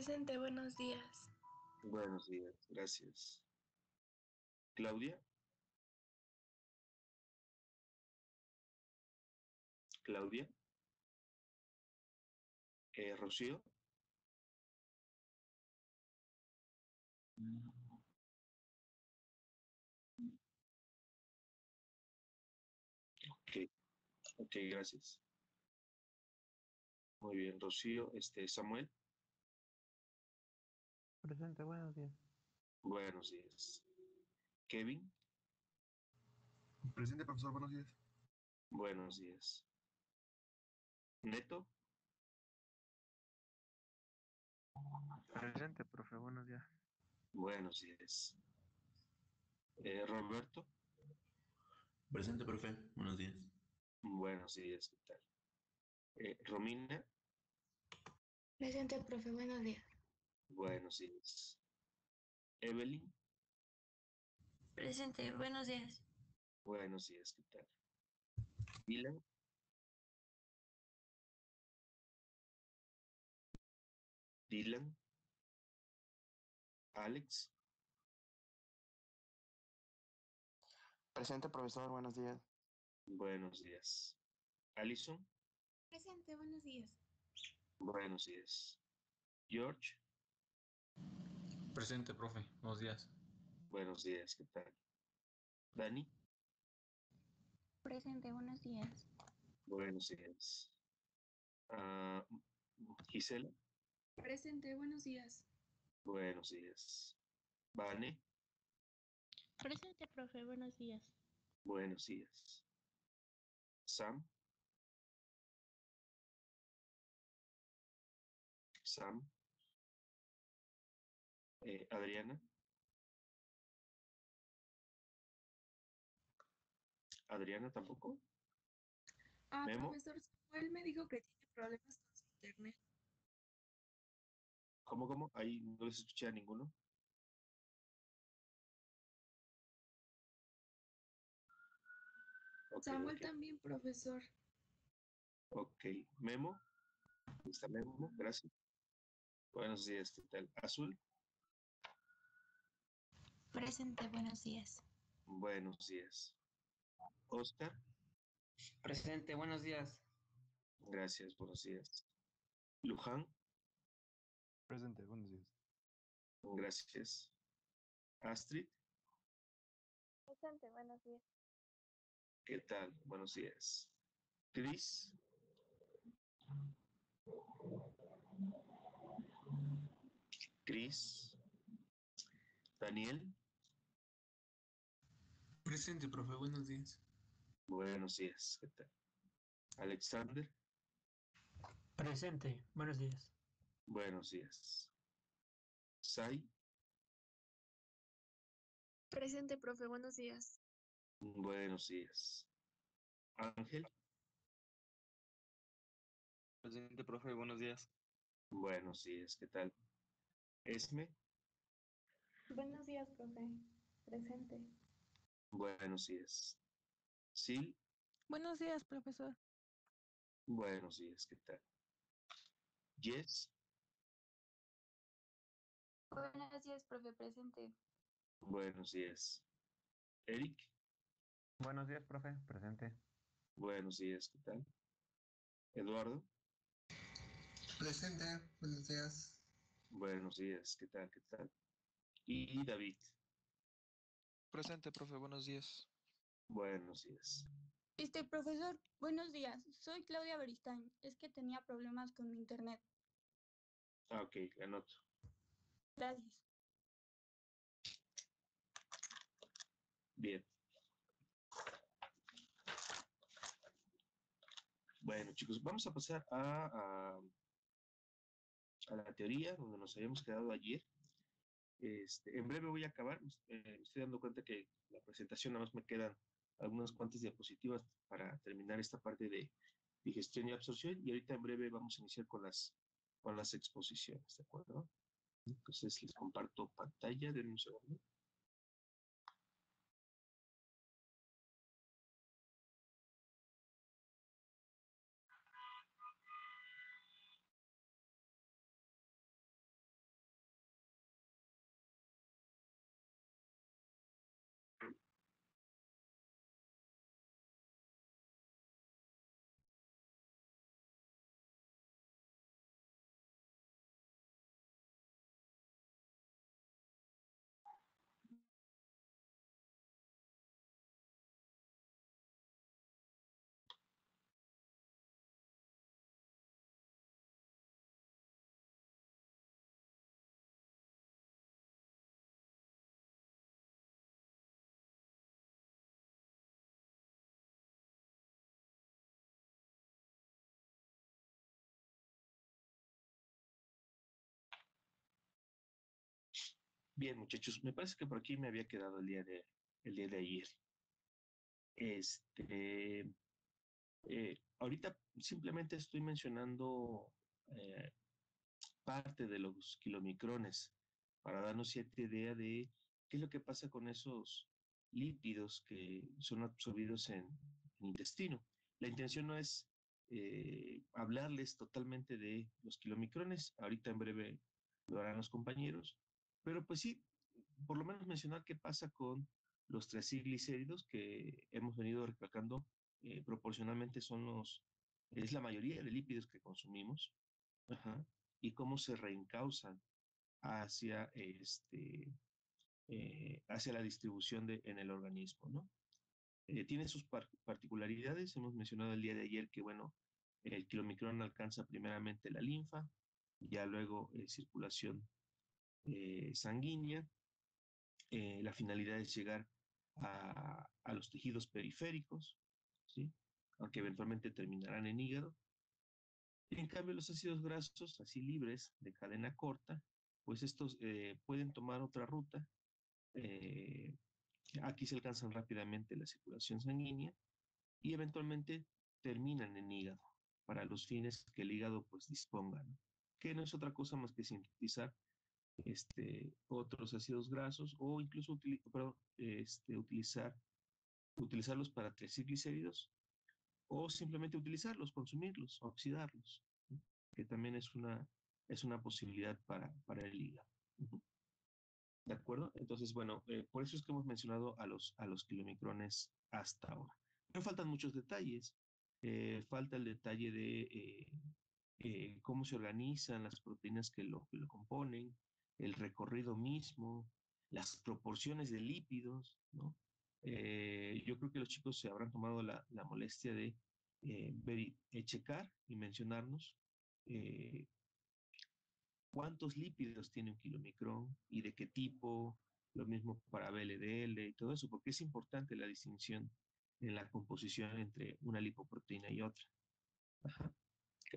Presente, buenos días. Buenos días, gracias. Claudia, Claudia, Rocío. Ok, ok, gracias. Muy bien, Rocío, Samuel, Presente, buenos días. buenos días. Kevin, Presente, profesor, buenos días. buenos días. Neto, Presente, profe, buenos días. buenos días. Roberto, Presente, profe. Buenos días. buenos días, ¿qué tal? Romina, Presente, profe, buenos días. buenos días. Evelyn, Presente, buenos días. buenos días, ¿qué tal? Dylan, Dylan, Alex, Presente, profesor, buenos días. buenos días. Alison, Presente, buenos días. buenos días. George, Presente, profe. Buenos días. buenos días, ¿qué tal? Dani, Presente, buenos días. buenos días. Ah, Gisela, Presente, buenos días. buenos días. Vane, Presente, profe, buenos días. buenos días. Sam, Sam, Adriana, Adriana tampoco. Memo, Profesor Samuel me dijo que tiene problemas con su internet. ¿cómo? Ahí no les escuché a ninguno. Ok, Samuel ok. también, profesor. Ok, Memo, ¿dónde está Memo? Gracias. Buenos días, ¿qué tal? Azul, Presente, buenos días. buenos días. Oscar, Presente, buenos días. gracias, buenos días. Luján, Presente, buenos días. gracias. Astrid, Presente, buenos días. ¿qué tal? Buenos días. Cris, Cris, Daniel, Presente, profe. Buenos días. buenos días, ¿qué tal? Alexander, Presente, buenos días. buenos días. Sai, Presente, profe, buenos días. buenos días. Ángel, Presente, profe, buenos días. buenos días, ¿qué tal? Esme, Buenos días, profe. Presente. buenos días. Sil, Buenos días, profesor. buenos días, ¿qué tal? Jess, Buenos días, profe, presente. buenos días. Eric, Buenos días, profe. Presente. buenos días, ¿qué tal? Eduardo, Presente, buenos días. buenos días, ¿qué tal? ¿Qué tal? Y David, Presente, profe, buenos días. buenos días. Profesor, buenos días. Soy Claudia Beristain. Es que tenía problemas con mi internet. Ah, ok, anoto. Gracias. Bien. Bueno, chicos, vamos a pasar a la teoría donde nos habíamos quedado ayer. En breve voy a acabar. Me estoy dando cuenta que la presentación nada más me quedan algunas cuantas diapositivas para terminar esta parte de digestión y absorción. Y ahorita en breve vamos a iniciar con las exposiciones, ¿de acuerdo? Entonces les comparto pantalla, denme un segundo. Bien, muchachos, me parece que por aquí me había quedado el día de ayer. Este, ahorita simplemente estoy mencionando parte de los kilomicrones para darnos cierta idea de qué es lo que pasa con esos lípidos que son absorbidos en el intestino. La intención no es hablarles totalmente de los kilomicrones, ahorita en breve lo harán los compañeros, pero pues sí, por lo menos mencionar qué pasa con los triglicéridos que hemos venido recalcando proporcionalmente es la mayoría de lípidos que consumimos. Ajá, y cómo se reencausan hacia, hacia la distribución en el organismo, ¿no? Tiene sus particularidades, hemos mencionado el día de ayer que, bueno, el kilomicrón alcanza primeramente la linfa, ya luego circulación sanguínea, la finalidad es llegar a los tejidos periféricos, ¿sí? Aunque eventualmente terminarán en hígado. En cambio, los ácidos grasos, así libres, de cadena corta, pues estos pueden tomar otra ruta. eh, Aquí se alcanzan rápidamente la circulación sanguínea y eventualmente terminan en hígado, para los fines que el hígado pues disponga, ¿no? Que no es otra cosa más que sintetizar otros ácidos grasos o incluso utilizarlos para triglicéridos o simplemente utilizarlos, consumirlos, oxidarlos, ¿no? Que también es una posibilidad para el hígado. Uh-huh. ¿De acuerdo? Entonces, bueno, por eso es que hemos mencionado a los kilomicrones hasta ahora. Pero faltan muchos detalles. Falta el detalle de cómo se organizan las proteínas que lo componen, el recorrido mismo, las proporciones de lípidos, ¿no? Yo creo que los chicos se habrán tomado la molestia de checar y mencionarnos eh, cuántos lípidos tiene un kilomicrón y de qué tipo, lo mismo para VLDL y todo eso, porque es importante la distinción en la composición entre una lipoproteína y otra. Ajá.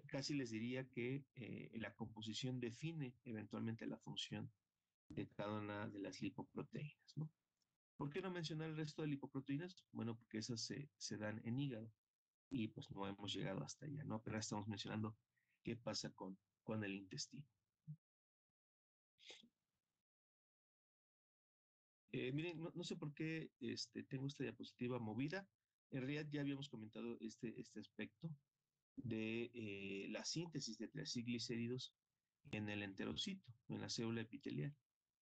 Casi les diría que la composición define eventualmente la función de cada una de las lipoproteínas, ¿no? ¿Por qué no mencionar el resto de lipoproteínas? Bueno, porque esas se dan en hígado y pues no hemos llegado hasta allá, ¿no? Pero estamos mencionando qué pasa con el intestino. Miren, no sé por qué tengo esta diapositiva movida. En realidad ya habíamos comentado este aspecto de la síntesis de triglicéridos en el enterocito, en la célula epitelial.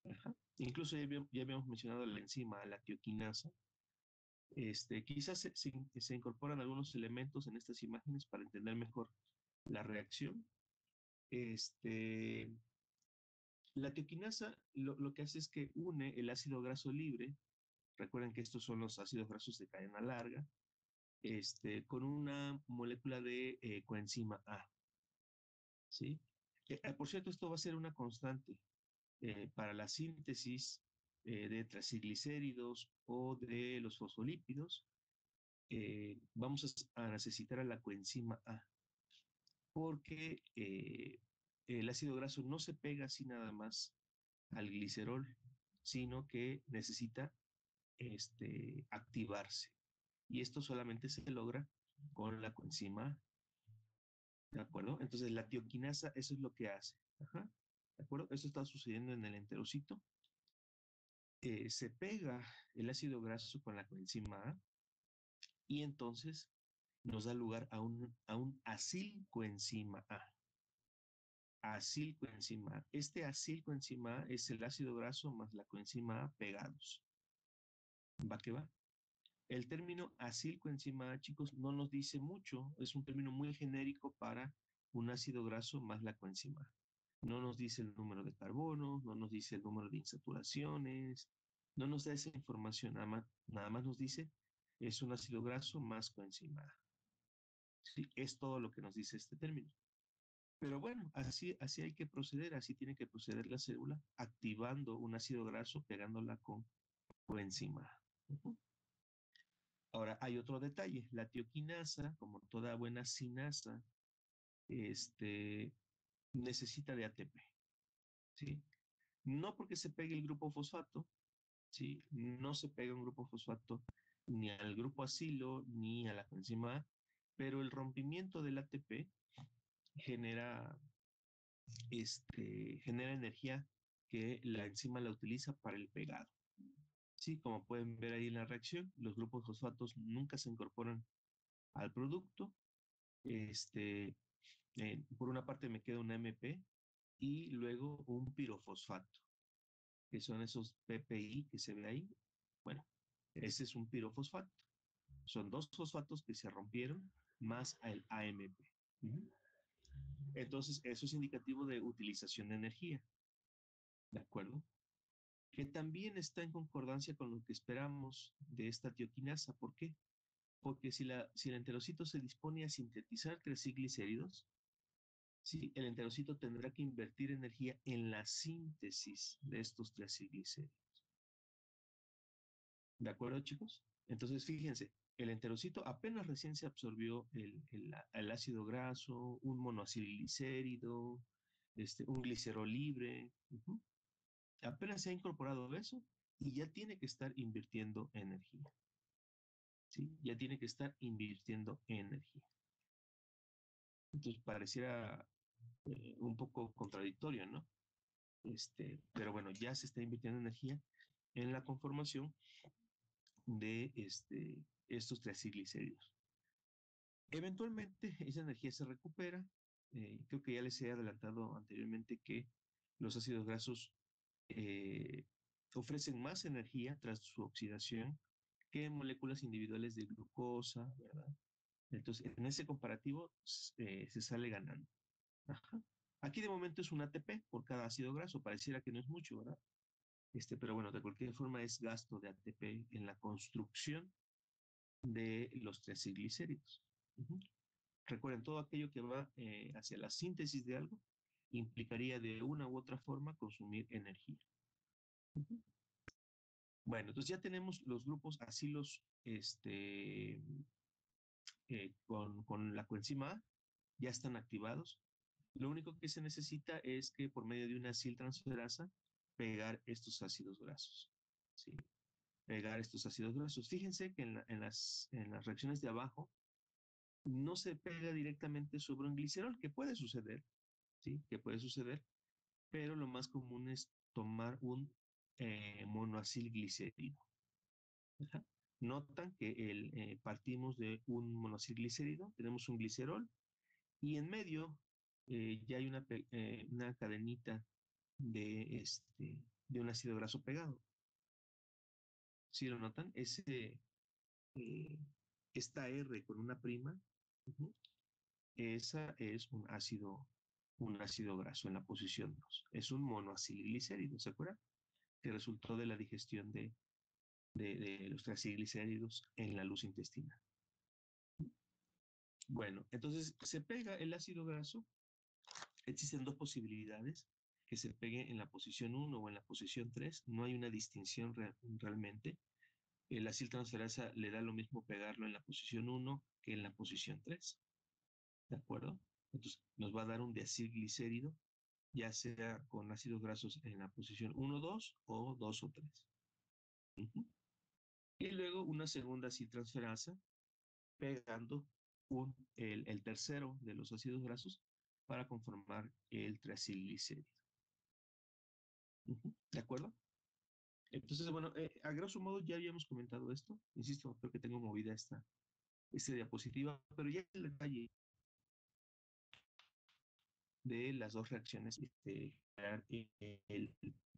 Ajá. Incluso ya habíamos mencionado la enzima, la tioquinasa. Quizás se incorporan algunos elementos en estas imágenes para entender mejor la reacción. La tioquinasa lo que hace es que une el ácido graso libre. Recuerden que estos son los ácidos grasos de cadena larga, con una molécula de coenzima A, ¿sí? Por cierto, esto va a ser una constante para la síntesis de triglicéridos o de los fosfolípidos. Vamos a necesitar a la coenzima A, porque el ácido graso no se pega así nada más al glicerol, sino que necesita activarse. Y esto solamente se logra con la coenzima A. ¿De acuerdo? Entonces la tioquinasa, eso es lo que hace. Ajá. ¿De acuerdo? Eso está sucediendo en el enterocito. Se pega el ácido graso con la coenzima A y entonces nos da lugar a un acilcoenzima A. Acilcoenzima A. Este acilcoenzima A es el ácido graso más la coenzima A pegados. ¿Va que va? El término acilcoenzima A, chicos, no nos dice mucho. Es un término muy genérico para un ácido graso más la coenzima A. No nos dice el número de carbono, no nos dice el número de insaturaciones, no nos da esa información, nada más nos dice es un ácido graso más coenzima A. Sí, es todo lo que nos dice este término. Pero bueno, así hay que proceder, así tiene que proceder la célula, activando un ácido graso, pegándola con coenzima A. Ahora, hay otro detalle. La tioquinasa, como toda buena sinasa, necesita de ATP, ¿sí? No porque se pegue el grupo fosfato, ¿sí? No se pega un grupo fosfato ni al grupo acilo ni a la coenzima A, pero el rompimiento del ATP genera, genera energía que la enzima la utiliza para el pegado. Sí, como pueden ver ahí en la reacción, los grupos fosfatos nunca se incorporan al producto. Por una parte me queda un AMP y luego un pirofosfato, que son esos PPI que se ve ahí. Bueno, ese es un pirofosfato. Son dos fosfatos que se rompieron más el AMP. Entonces, eso es indicativo de utilización de energía. ¿De acuerdo? Que también está en concordancia con lo que esperamos de esta tioquinasa. ¿Por qué? Porque si el enterocito se dispone a sintetizar triglicéridos, ¿sí? El enterocito tendrá que invertir energía en la síntesis de estos triglicéridos. ¿De acuerdo, chicos? Entonces, fíjense, el enterocito apenas recién se absorbió el ácido graso, un monoacilglicérido, un glicerol libre. Apenas se ha incorporado eso y ya tiene que estar invirtiendo energía. ¿Sí? Ya tiene que estar invirtiendo energía. Entonces, pareciera un poco contradictorio, ¿no? Pero bueno, ya se está invirtiendo energía en la conformación de estos triglicéridos. Eventualmente esa energía se recupera. Creo que ya les he adelantado anteriormente que los ácidos grasos ofrecen más energía tras su oxidación que moléculas individuales de glucosa, ¿verdad? Entonces, en ese comparativo se sale ganando. Ajá. Aquí de momento es un ATP por cada ácido graso, pareciera que no es mucho, ¿verdad? Pero bueno, de cualquier forma es gasto de ATP en la construcción de los triglicéridos. Recuerden, todo aquello que va hacia la síntesis de algo implicaría de una u otra forma consumir energía. Bueno, entonces ya tenemos los grupos acilos con la coenzima A, ya están activados. Lo único que se necesita es que por medio de una aciltransferasa pegar estos ácidos grasos. ¿Sí? Pegar estos ácidos grasos. Fíjense que en las reacciones de abajo no se pega directamente sobre un glicerol, que puede suceder, ¿sí? Que puede suceder, pero lo más común es tomar un monoacilglicérido. Notan que partimos de un monoacilglicérido, tenemos un glicerol, y en medio ya hay una cadenita de un ácido graso pegado. ¿Sí lo notan? Esta R con una prima, esa es un ácido graso en la posición 2. Es un monoacilglicérido, ¿se acuerdan? Que resultó de la digestión de los triglicéridos en la luz intestinal. Bueno, entonces se pega el ácido graso. Existen dos posibilidades, que se pegue en la posición 1 o en la posición 3. No hay una distinción realmente. La aciltransferasa le da lo mismo pegarlo en la posición 1 que en la posición 3. ¿De acuerdo? Entonces nos va a dar un diacilglicérido, ya sea con ácidos grasos en la posición 1, 2 o 2 o 3. Y luego una segunda aciltransferasa pegando el tercero de los ácidos grasos para conformar el triacilglicérido. ¿De acuerdo? Entonces, bueno, a grosso modo ya habíamos comentado esto. Insisto, creo que tengo movida esta diapositiva, pero ya el detalle de las dos reacciones el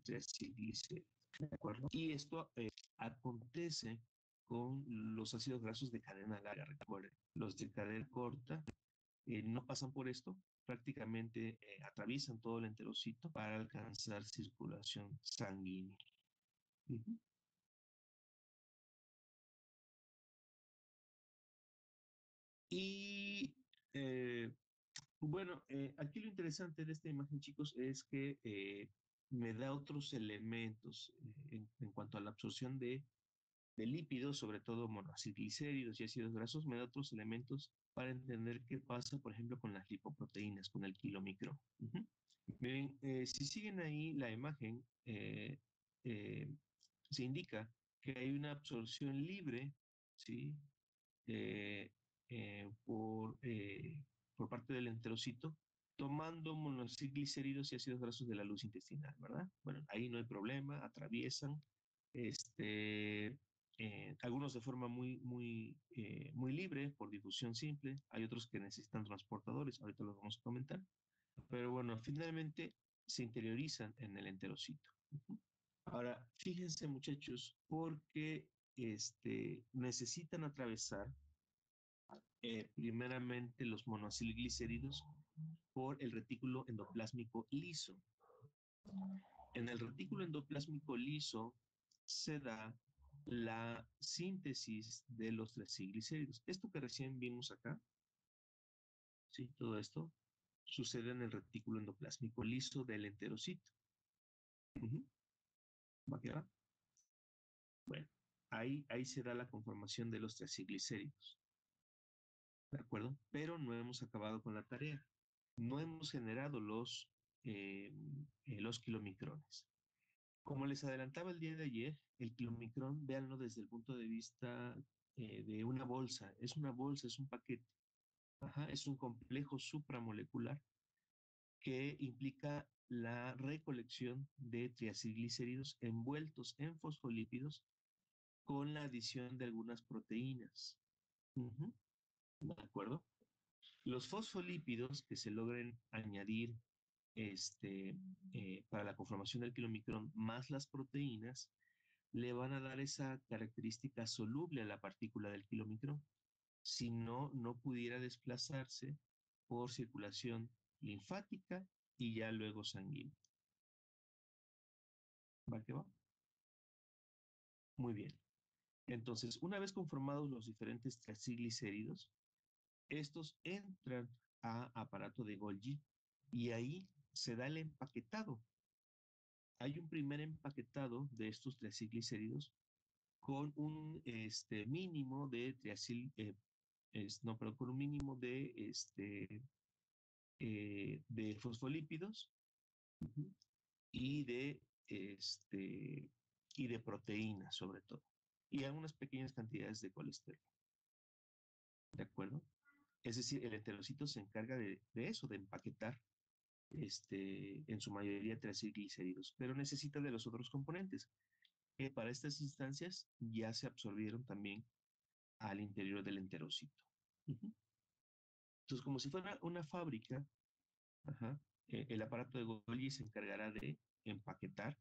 triacilglicérido. ¿De acuerdo? Y esto acontece con los ácidos grasos de cadena larga. Recuerden, los de cadena corta no pasan por esto, prácticamente atraviesan todo el enterocito para alcanzar circulación sanguínea. Y bueno, aquí lo interesante de esta imagen, chicos, es que me da otros elementos en cuanto a la absorción de lípidos, sobre todo monoacilglicéridos y ácidos grasos, me da otros elementos para entender qué pasa, por ejemplo, con las lipoproteínas, con el kilomicro. Miren, si siguen ahí la imagen, eh, se indica que hay una absorción libre, ¿sí? Eh, eh, por, eh, por parte del enterocito, tomando monociclicéridos y ácidos grasos de la luz intestinal, ¿verdad? Bueno, ahí no hay problema, atraviesan, algunos de forma muy libre, por difusión simple, hay otros que necesitan transportadores, ahorita los vamos a comentar, pero bueno, finalmente se interiorizan en el enterocito. Ahora, fíjense muchachos, porque necesitan atravesar primeramente los monoacilglicéridos por el retículo endoplásmico liso. En el retículo endoplásmico liso se da la síntesis de los triglicéridos. Esto que recién vimos acá, ¿sí? Todo esto sucede en el retículo endoplásmico liso del enterocito. ¿Va a quedar? Bueno, ahí se da la conformación de los triglicéridos. ¿De acuerdo? Pero no hemos acabado con la tarea. No hemos generado los kilomicrones. Como les adelantaba el día de ayer, el kilomicrón, véanlo desde el punto de vista de una bolsa. Es una bolsa, es un paquete. Ajá, es un complejo supramolecular que implica la recolección de triacilglicéridos envueltos en fosfolípidos con la adición de algunas proteínas. ¿De acuerdo? Los fosfolípidos que se logren añadir para la conformación del kilomicrón más las proteínas le van a dar esa característica soluble a la partícula del kilomicrón. Si no, no pudiera desplazarse por circulación linfática y ya luego sanguínea. ¿Va que va? Muy bien. Entonces, una vez conformados los diferentes triglicéridos, estos entran a aparato de Golgi y ahí se da el empaquetado. Hay un primer empaquetado de estos triglicéridos con un mínimo de con un mínimo de fosfolípidos y y de proteínas sobre todo, y algunas pequeñas cantidades de colesterol. ¿De acuerdo? Es decir, el enterocito se encarga de eso, de empaquetar en su mayoría triglicéridos, pero necesita de los otros componentes, que para estas instancias ya se absorbieron también al interior del enterocito. Entonces, como si fuera una fábrica, el aparato de Golgi se encargará de empaquetar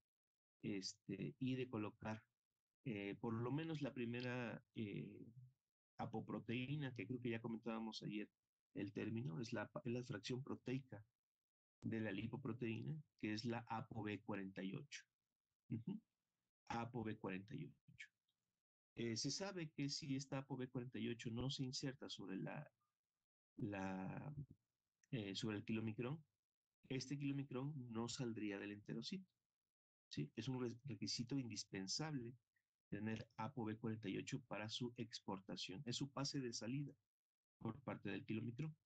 y de colocar por lo menos la primera apoproteína, que creo que ya comentábamos ayer el término, es la fracción proteica de la lipoproteína, que es la ApoB48. ApoB48. Se sabe que si esta ApoB48 no se inserta sobre sobre el kilomicrón, este kilomicrón no saldría del enterocito. ¿Sí? Es un requisito indispensable tener ApoB48 para su exportación. Es su pase de salida por parte del kilomicrón.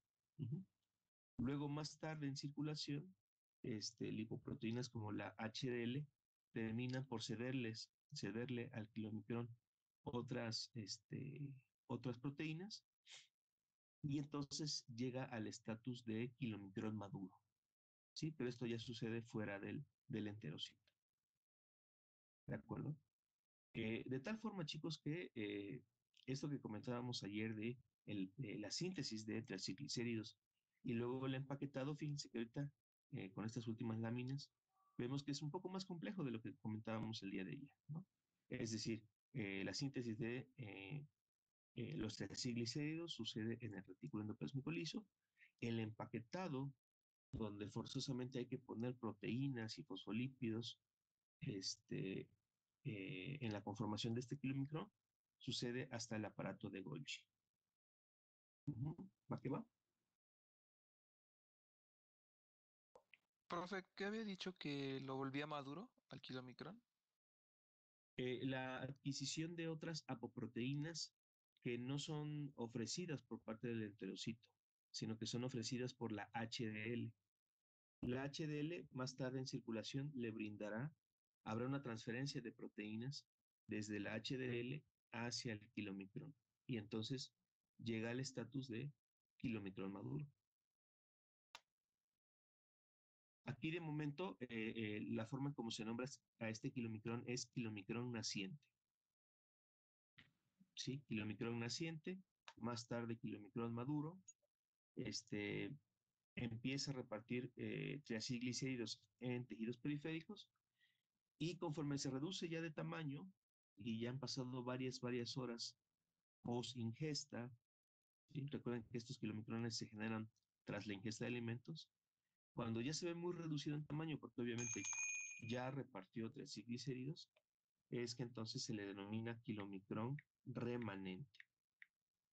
Luego, más tarde en circulación, lipoproteínas como la HDL terminan por cederle al kilomicrón otras proteínas, y entonces llega al estatus de kilomicrón maduro. ¿Sí? Pero esto ya sucede fuera del enterocito. ¿De acuerdo? De tal forma, chicos, que esto que comentábamos ayer de la síntesis de triglicéridos y luego el empaquetado, fíjense que ahorita con estas últimas láminas vemos que es un poco más complejo de lo que comentábamos el día de ayer, ¿no? Es decir, la síntesis de los triglicéridos sucede en el retículo endoplásmico liso, el empaquetado, donde forzosamente hay que poner proteínas y fosfolípidos, en la conformación de este kilomicrón, sucede hasta el aparato de Golgi. ¿Va que va? Profe, ¿qué había dicho que lo volvía maduro al kilomicrón? La adquisición de otras apoproteínas que no son ofrecidas por parte del enterocito, sino que son ofrecidas por la HDL. La HDL más tarde en circulación habrá una transferencia de proteínas desde la HDL hacia el kilomicrón y entonces llega al estatus de kilomicrón maduro. Aquí de momento la forma en cómo se nombra a este kilomicrón es kilomicrón naciente. ¿Sí? Kilomicrón naciente, más tarde kilomicrón maduro, empieza a repartir triacilglicéridos en tejidos periféricos y conforme se reduce ya de tamaño y ya han pasado varias horas post ingesta, ¿sí? Recuerden que estos kilomicrones se generan tras la ingesta de alimentos. Cuando ya se ve muy reducido en tamaño, porque obviamente ya repartió triacilglicéridos, es que entonces se le denomina kilomicrón remanente,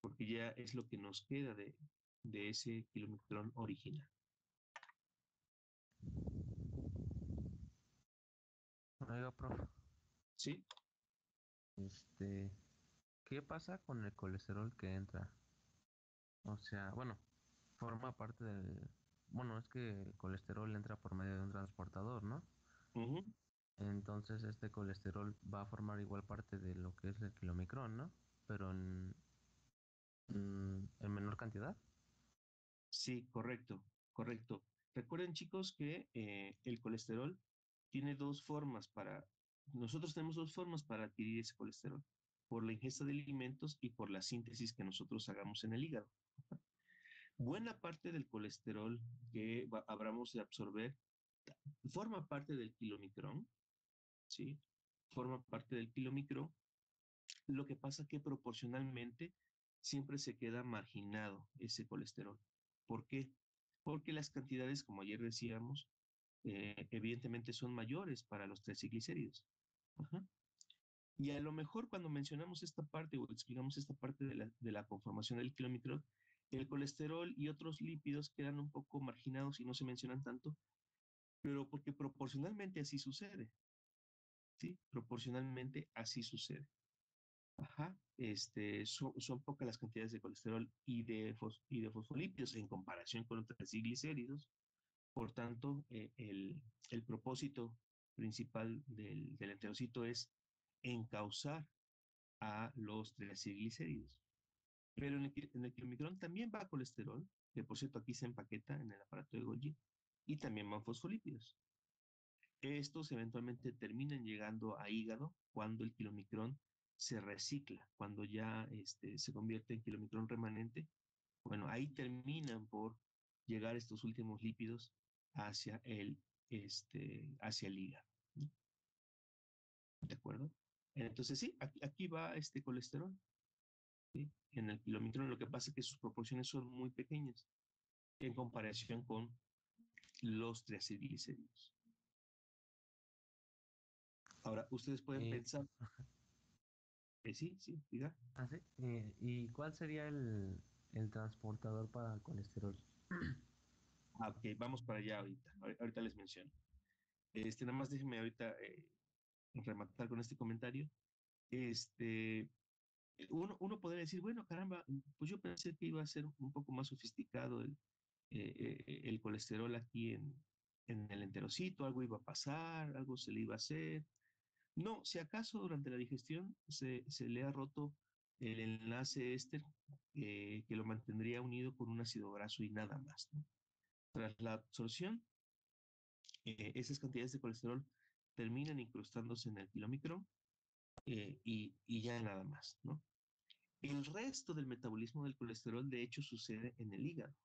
porque ya es lo que nos queda de ese kilomicrón original. Oiga, profe. ¿Sí? ¿Qué pasa con el colesterol que entra? O sea, bueno, forma parte del... Bueno, es que el colesterol entra por medio de un transportador, ¿no? Uh-huh. Entonces este colesterol va a formar igual parte de lo que es el kilomicrón, ¿no? Pero en menor cantidad. Sí, correcto. Recuerden, chicos, que el colesterol tiene nosotros tenemos dos formas para adquirir ese colesterol, por la ingesta de alimentos y por la síntesis que nosotros hagamos en el hígado. Buena parte del colesterol que habramos de absorber forma parte del kilomicrón, ¿sí? Forma parte del kilomicrón. Lo que pasa que proporcionalmente siempre se queda marginado ese colesterol. ¿Por qué? Porque las cantidades, como ayer decíamos, evidentemente son mayores para los triacilglicéridos. Ajá. Y a lo mejor cuando mencionamos esta parte o explicamos esta parte de la conformación del kilomicrón, el colesterol y otros lípidos quedan un poco marginados y no se mencionan tanto, pero porque proporcionalmente así sucede. ¿Sí? Proporcionalmente así sucede. Ajá, son pocas las cantidades de colesterol y de fosfolípidos en comparación con otros triglicéridos. Por tanto, el propósito principal del enterocito es encauzar a los triglicéridos. Pero en el kilomicrón también va colesterol, que por cierto aquí se empaqueta en el aparato de Golgi, y también van fosfolípidos. Estos eventualmente terminan llegando a hígado cuando el kilomicrón se recicla, cuando ya se convierte en kilomicrón remanente. Bueno, ahí terminan por llegar estos últimos lípidos hacia hacia el hígado. ¿No? ¿De acuerdo? Entonces sí, aquí va este colesterol. ¿Sí? En el kilomicrón lo que pasa es que sus proporciones son muy pequeñas en comparación con los triacilglicéridos. Ahora, ustedes pueden pensar. Sí, diga. ¿Sí? ¿Y cuál sería el transportador para el colesterol? Ok, vamos para allá ahorita. Ahorita les menciono. Nada más déjenme ahorita rematar con este comentario. Uno podría decir, bueno, caramba, pues yo pensé que iba a ser un poco más sofisticado el colesterol aquí en el enterocito, algo iba a pasar, algo se le iba a hacer. No, si acaso durante la digestión se le ha roto el enlace éster que lo mantendría unido con un ácido graso y nada más, ¿no? Tras la absorción, esas cantidades de colesterol terminan incrustándose en el kilomicrón y ya nada más, ¿no? El resto del metabolismo del colesterol, de hecho, sucede en el hígado,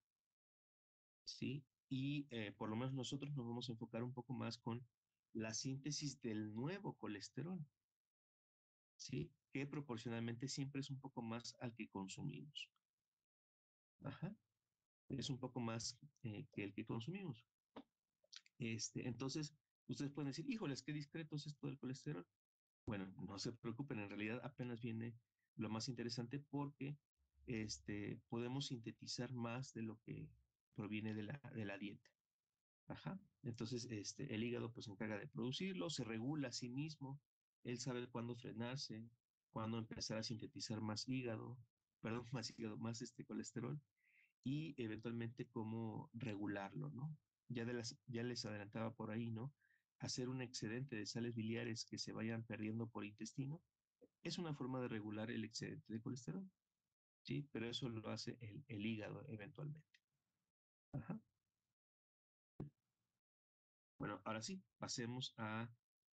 ¿sí? Y por lo menos nosotros nos vamos a enfocar un poco más con la síntesis del nuevo colesterol, ¿sí? Que proporcionalmente siempre es un poco más al que consumimos. Ajá. Es un poco más que el que consumimos. Entonces, ustedes pueden decir, híjoles, qué discreto es esto del colesterol. Bueno, no se preocupen, en realidad apenas viene lo más interesante porque podemos sintetizar más de lo que proviene de la dieta. Ajá. Entonces, el hígado pues se encarga de producirlo, se regula a sí mismo, él sabe cuándo frenarse, cuándo empezar a sintetizar más hígado, perdón, más hígado, más colesterol y eventualmente cómo regularlo, ¿no? ya les adelantaba por ahí, ¿no? Hacer un excedente de sales biliares que se vayan perdiendo por intestino es una forma de regular el excedente de colesterol, ¿sí? Pero eso lo hace el hígado eventualmente. Ajá. Bueno, ahora sí, pasemos a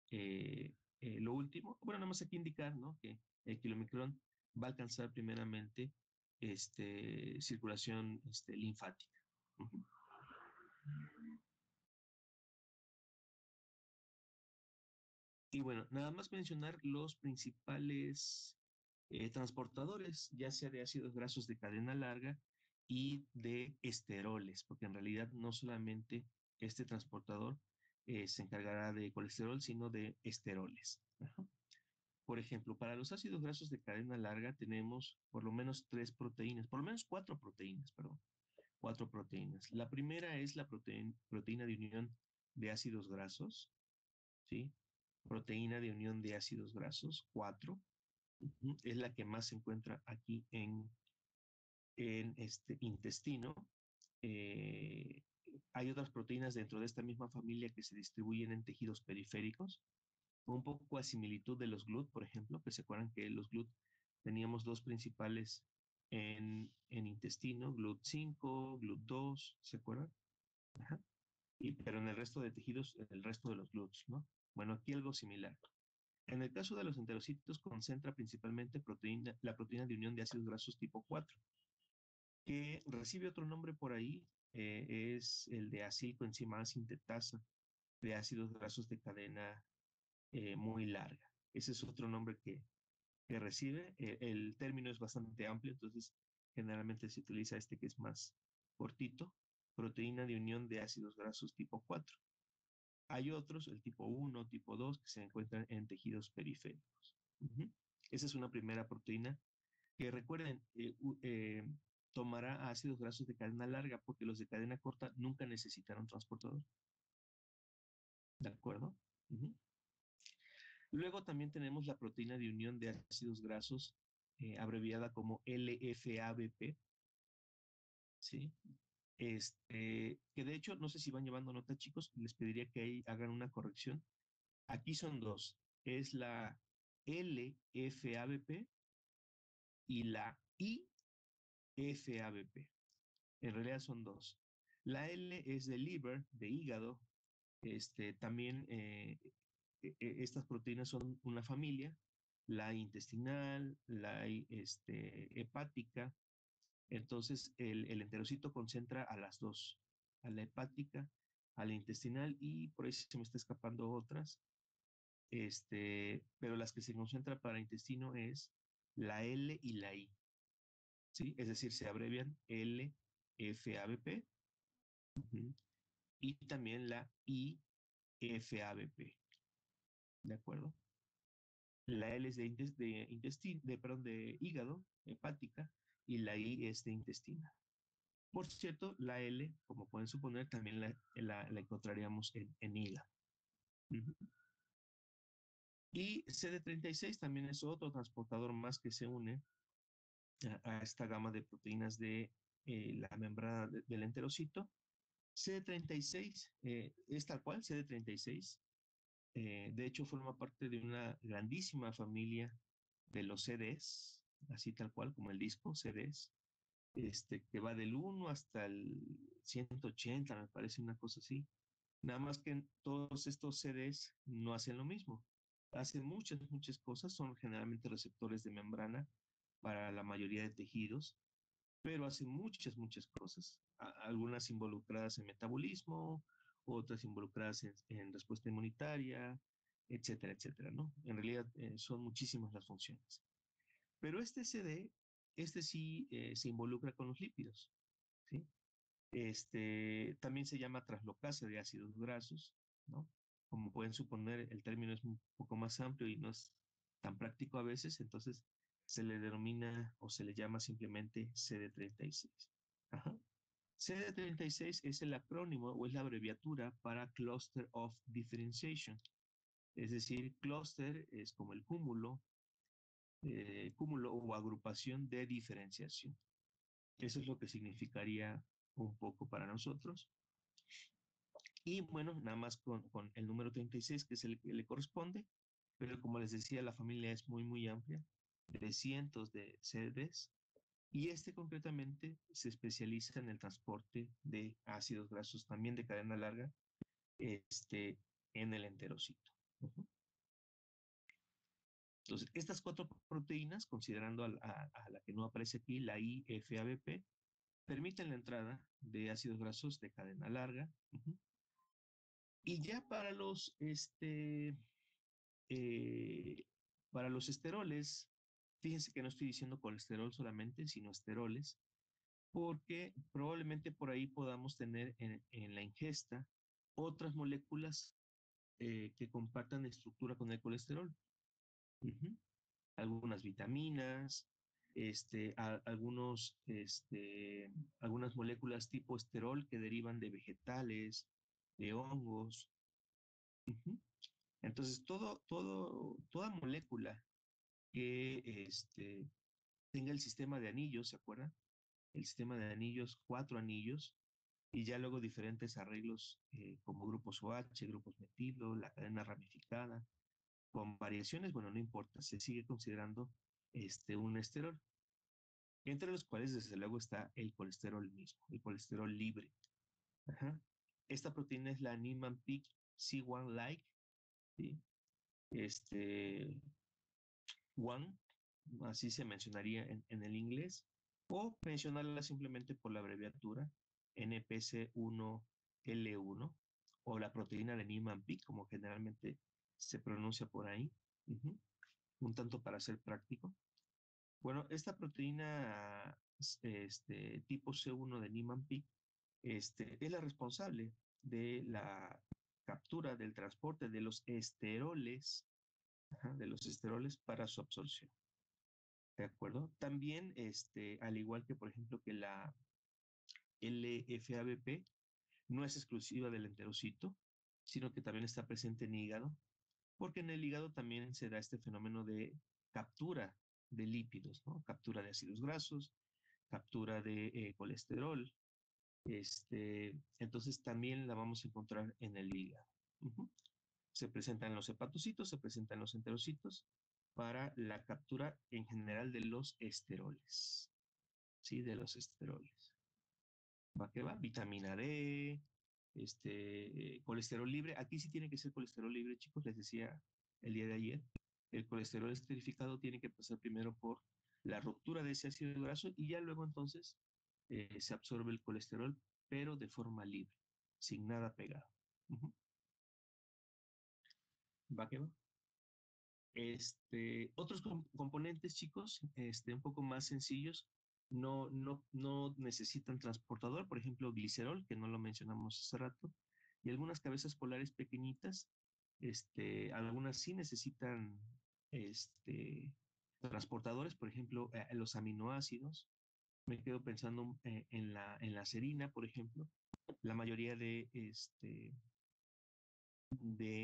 lo último. Bueno, nada más aquí indicar, ¿no? Que el kilomicrón va a alcanzar primeramente circulación linfática. Ujú. Y bueno, nada más mencionar los principales transportadores, ya sea de ácidos grasos de cadena larga y de esteroles, porque en realidad no solamente este transportador se encargará de colesterol, sino de esteroles. Ajá. Por ejemplo, para los ácidos grasos de cadena larga tenemos por lo menos tres proteínas, por lo menos cuatro proteínas, perdón, cuatro proteínas. La primera es la proteína de unión de ácidos grasos, ¿sí? Proteína de unión de ácidos grasos, 4. Es la que más se encuentra aquí en este intestino. Eh, Hay otras proteínas dentro de esta misma familia que se distribuyen en tejidos periféricos, un poco a similitud de los GLUT, por ejemplo, que se acuerdan que los GLUT teníamos dos principales en intestino, GLUT5, GLUT2, ¿se acuerdan? Ajá. Pero en el resto de tejidos, el resto de los GLUTs, ¿no? Bueno, aquí algo similar. En el caso de los enterocitos, concentra principalmente la proteína de unión de ácidos grasos tipo 4, que recibe otro nombre por ahí, es el de acilcoenzima sintetasa de ácidos grasos de cadena muy larga. Ese es otro nombre que recibe. El término es bastante amplio, entonces generalmente se utiliza este que es más cortito, proteína de unión de ácidos grasos tipo 4. Hay otros, el tipo 1, tipo 2, que se encuentran en tejidos periféricos. Esa es una primera proteína que recuerden, tomará ácidos grasos de cadena larga porque los de cadena corta nunca necesitaron transportador. ¿De acuerdo? Luego también tenemos la proteína de unión de ácidos grasos, abreviada como LFABP, ¿sí? Que de hecho, no sé si van llevando nota, chicos, les pediría que ahí hagan una corrección. Aquí son dos, es la LFABP y la IFABP. En realidad son dos. La L es de liver, de hígado. También estas proteínas son una familia, la intestinal, la hepática. Entonces, el enterocito concentra a las dos, a la hepática, a la intestinal y por ahí se me está escapando otras. Pero las que se concentran para intestino es la L y la I, ¿sí? Es decir, se abrevian LFABP y también la IFABP, ¿de acuerdo? La L es de hígado, hepática, y la I es de intestina. Por cierto, la L, como pueden suponer, también la encontraríamos en hígado. Y CD36 también es otro transportador más que se une a esta gama de proteínas de la membrana del enterocito. CD36 es tal cual, CD36. De hecho, forma parte de una grandísima familia de los CDs, así tal cual como el disco, CDs, que va del 1 hasta el 180, me parece una cosa así. Nada más que todos estos CDs no hacen lo mismo. Hacen muchas cosas, son generalmente receptores de membrana para la mayoría de tejidos, pero hacen muchas cosas. Algunas involucradas en metabolismo, otras involucradas en respuesta inmunitaria, etcétera, etcétera, ¿no? En realidad son muchísimas las funciones. Pero este CD, sí se involucra con los lípidos, ¿sí? También se llama traslocasa de ácidos grasos, ¿no? Como pueden suponer, el término es un poco más amplio y no es tan práctico a veces, entonces se le denomina o se le llama simplemente CD36. Ajá. CD36 es el acrónimo o es la abreviatura para Cluster of Differentiation. Es decir, cluster es como el cúmulo o agrupación de diferenciación. Eso es lo que significaría un poco para nosotros. Y bueno, nada más con el número 36, que es el que le corresponde, pero como les decía, la familia es muy, muy amplia, de cientos de sedes, y este concretamente se especializa en el transporte de ácidos grasos también de cadena larga, en el enterocito. Ujú. Entonces, estas cuatro proteínas, considerando a la que no aparece aquí, la IFABP, permiten la entrada de ácidos grasos de cadena larga. Ujú. Y ya eh, para los esteroles, fíjense que no estoy diciendo colesterol solamente, sino esteroles, porque probablemente por ahí podamos tener en la ingesta otras moléculas que compartan estructura con el colesterol. Ujú. Algunas vitaminas, algunas moléculas tipo esterol que derivan de vegetales, de hongos. Ujú. Entonces, toda molécula que tenga el sistema de anillos, ¿se acuerdan? El sistema de anillos, 4 anillos, y ya luego diferentes arreglos como grupos OH, grupos metilo, la cadena ramificada, con variaciones, bueno, no importa, se sigue considerando un esterol, entre los cuales desde luego está el colesterol mismo, el colesterol libre. Ajá. Esta proteína es la Niemann-Pick C1-like, ¿sí? Este, one, así se mencionaría en el inglés, o mencionarla simplemente por la abreviatura NPC1L1, o la proteína de Niemann-Pick, como generalmente se pronuncia por ahí, ujú, un tanto para ser práctico. Bueno, esta proteína tipo C1 de Niemann-Pick es la responsable de la captura, del transporte de los esteroles, ajá, de los esteroles para su absorción. ¿De acuerdo? También, al igual que, por ejemplo, que la LFABP, no es exclusiva del enterocito, sino que también está presente en hígado, porque en el hígado también se da este fenómeno de captura de lípidos, ¿no? Captura de ácidos grasos, captura de colesterol. Entonces también la vamos a encontrar en el hígado. Ujú. Se presenta en los hepatocitos, se presenta en los enterocitos para la captura en general de los esteroles. ¿Sí? De los esteroles. ¿Va que va? Vitamina D, colesterol libre. Aquí sí tiene que ser colesterol libre, chicos, les decía el día de ayer. El colesterol esterificado tiene que pasar primero por la ruptura de ese ácido graso y ya luego entonces se absorbe el colesterol, pero de forma libre, sin nada pegado. Ujú. ¿Va que va? Otros componentes, chicos, un poco más sencillos, no necesitan transportador, por ejemplo, glicerol, que no lo mencionamos hace rato, y algunas cabezas polares pequeñitas, algunas sí necesitan transportadores, por ejemplo, los aminoácidos. Me quedo pensando en la serina, por ejemplo. La mayoría de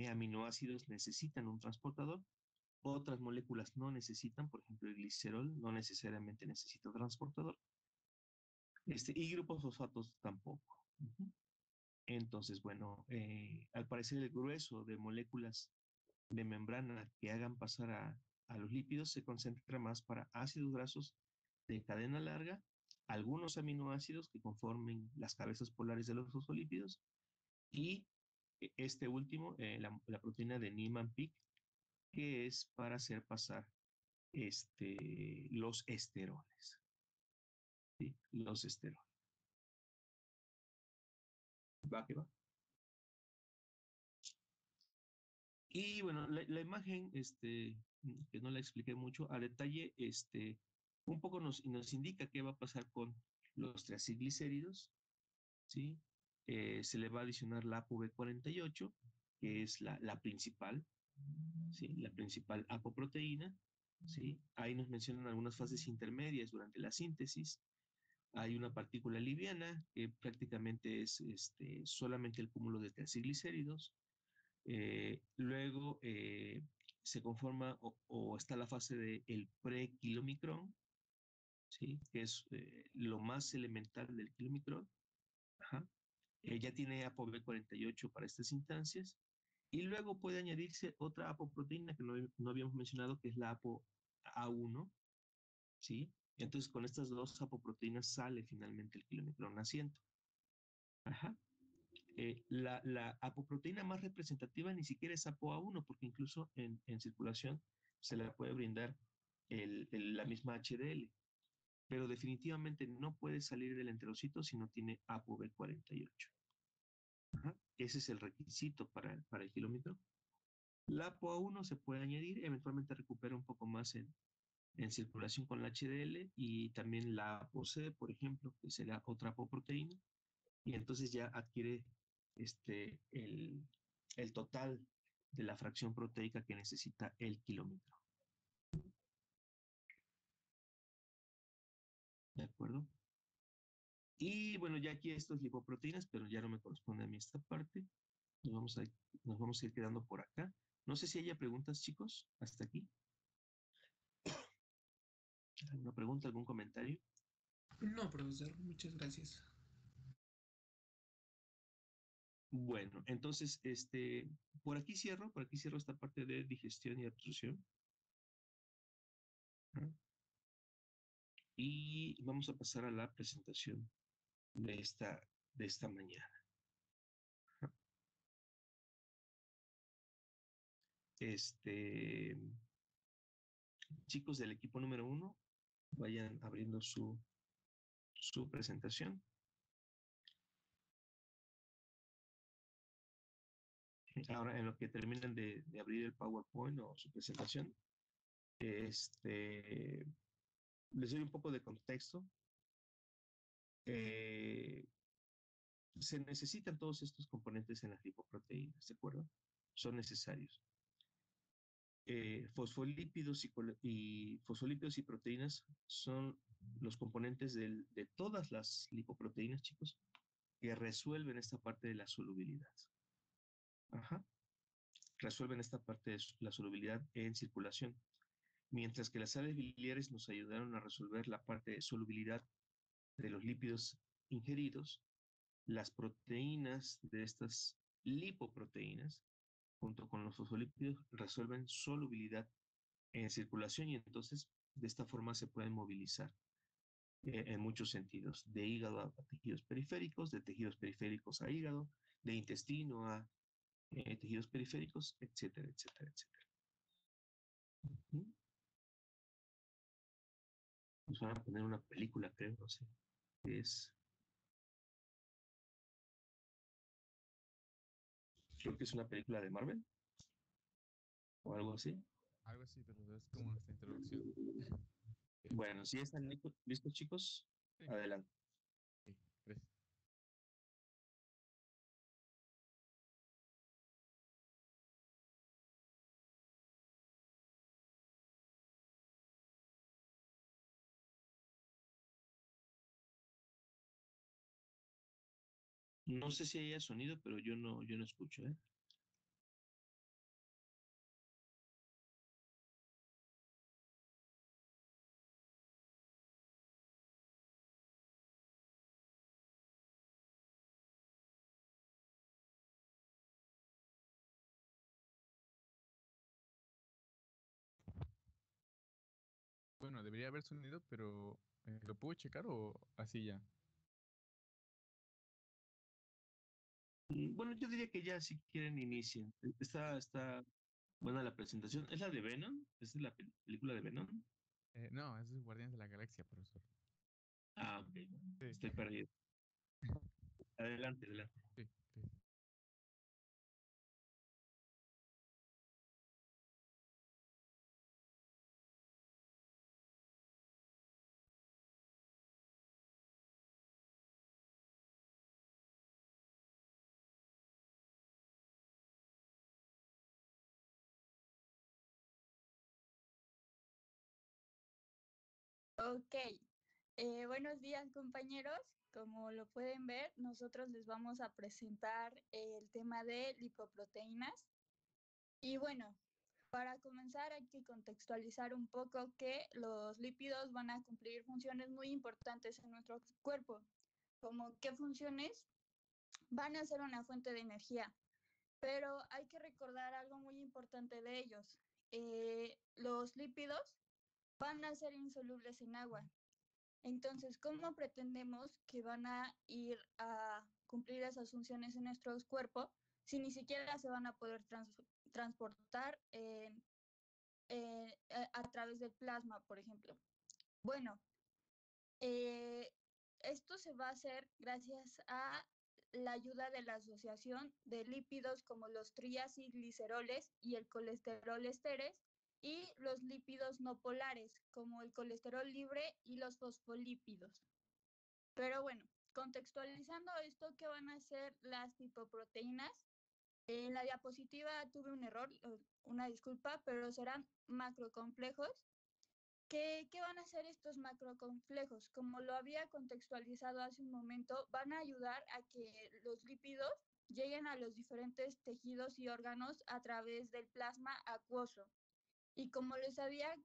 aminoácidos necesitan un transportador. Otras moléculas no necesitan, por ejemplo, el glicerol no necesariamente necesita transportador. Y grupos fosfatos tampoco. Ujú. Entonces, bueno, al parecer el grueso de moléculas de membrana que hagan pasar a los lípidos se concentra más para ácidos grasos de cadena larga, algunos aminoácidos que conformen las cabezas polares de los fosfolípidos y este último, la proteína de Niemann-Pick, que es para hacer pasar los esteroles. ¿Sí? Los esteroles. Va que va. Y bueno, la imagen, que no la expliqué mucho, a detalle, un poco nos indica qué va a pasar con los triacilglicéridos, ¿sí? Se le va a adicionar la ApoB48, que es la principal, ¿sí? La principal apoproteína, ¿sí? Ahí nos mencionan algunas fases intermedias durante la síntesis. Hay una partícula liviana que prácticamente es solamente el cúmulo de triacilglicéridos. Luego se conforma o está la fase del pre-kilomicrón, ¿sí? Que es lo más elemental del kilomicrón. Ajá. Ya tiene ApoB48 para estas instancias. Y luego puede añadirse otra apoproteína que no habíamos mencionado, que es la ApoA1, ¿sí? Entonces, con estas dos apoproteínas sale finalmente el kilomicrón asiento. Ajá. La apoproteína más representativa ni siquiera es ApoA1, porque incluso en circulación se le puede brindar la misma HDL, pero definitivamente no puede salir del enterocito si no tiene ApoB48. Ajá. Ese es el requisito para el kilómetro. La ApoA1 se puede añadir, eventualmente recupera un poco más en circulación con la HDL, y también la ApoC, por ejemplo, que será otra apoproteína, y entonces ya adquiere el total de la fracción proteica que necesita el kilómetro. ¿De acuerdo? Y bueno, ya aquí estos lipoproteínas, pero ya no me corresponde a mí esta parte. Nos vamos a ir quedando por acá. No sé si haya preguntas, chicos, hasta aquí. ¿Alguna pregunta, algún comentario? No, profesor, muchas gracias. Bueno, entonces, por aquí cierro esta parte de digestión y absorción. Y vamos a pasar a la presentación de esta mañana. Chicos del equipo número 1, vayan abriendo su presentación. Ahora, en lo que terminan de abrir el PowerPoint o su presentación, les doy un poco de contexto. Se necesitan todos estos componentes en las lipoproteínas, ¿de acuerdo? Son necesarios. Fosfolípidos y proteínas son los componentes de todas las lipoproteínas, chicos, que resuelven esta parte de la solubilidad. Ajá. Resuelven esta parte de la solubilidad en circulación. Mientras que las sales biliares nos ayudaron a resolver la parte de solubilidad de los lípidos ingeridos, las proteínas de estas lipoproteínas, junto con los fosfolípidos, resuelven solubilidad en circulación, y entonces de esta forma se pueden movilizar en muchos sentidos, de hígado a tejidos periféricos, de tejidos periféricos a hígado, de intestino a tejidos periféricos, etcétera, etcétera, etcétera. Nos van a poner una película, creo, no sé. Creo que es una película de Marvel o algo así. Algo así, pero es como nuestra introducción. Bueno, si están listos, chicos, sí. Adelante. Sí, gracias. No sé si haya sonido, pero yo no escucho, ¿eh? Bueno, debería haber sonido, pero ¿lo puedo checar o así ya? Bueno, yo diría que ya, si quieren, inicien. Está buena la presentación. ¿Es la de Venom? ¿Es la película de Venom? No, es Guardianes de la Galaxia, profesor. Ah, ok. Sí. Estoy perdido. Adelante, adelante. Sí, sí. Ok, buenos días compañeros. Como lo pueden ver, nosotros les vamos a presentar el tema de lipoproteínas. Y bueno, para comenzar hay que contextualizar un poco que los lípidos van a cumplir funciones muy importantes en nuestro cuerpo. ¿Como qué funciones? van a ser una fuente de energía, pero hay que recordar algo muy importante de ellos. Los lípidos van a ser insolubles en agua. Entonces, ¿cómo pretendemos que van a ir a cumplir esas funciones en nuestros cuerpos si ni siquiera se van a poder transportar a través del plasma, por ejemplo? Bueno, esto se va a hacer gracias a la ayuda de la asociación de lípidos como los triacilgliceroles y el colesterol esteres, y los lípidos no polares como el colesterol libre y los fosfolípidos. Pero bueno, contextualizando esto, ¿qué van a ser las lipoproteínas? En la diapositiva tuve un error, una disculpa, pero serán macrocomplejos. ¿Qué van a hacer estos macrocomplejos? Como lo había contextualizado hace un momento, van a ayudar a que los lípidos lleguen a los diferentes tejidos y órganos a través del plasma acuoso. Y como les había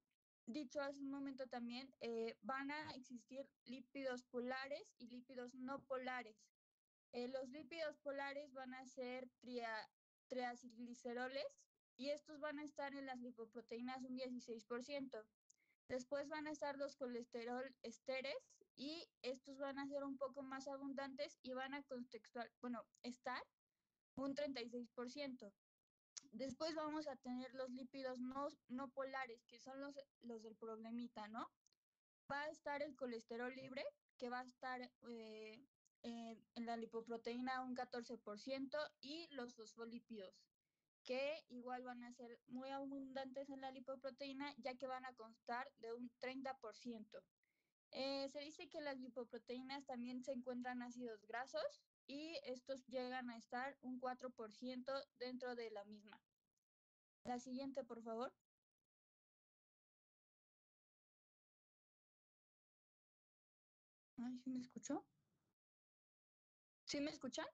dicho hace un momento también, van a existir lípidos polares y lípidos no polares. Los lípidos polares van a ser triacilgliceroles y estos van a estar en las lipoproteínas un 16%. Después van a estar los colesterol esteres y estos van a ser un poco más abundantes y van a estar un 36%. Después vamos a tener los lípidos no polares, que son los del problemita, ¿no? Va a estar el colesterol libre, que va a estar en la lipoproteína un 14%, y los fosfolípidos, que igual van a ser muy abundantes en la lipoproteína, ya que van a constar de un 30%. Se dice que las lipoproteínas también se encuentran ácidos grasos y estos llegan a estar un 4% dentro de la misma. La siguiente, por favor. Ay, ¿sí me escuchó? ¿Sí me escuchan?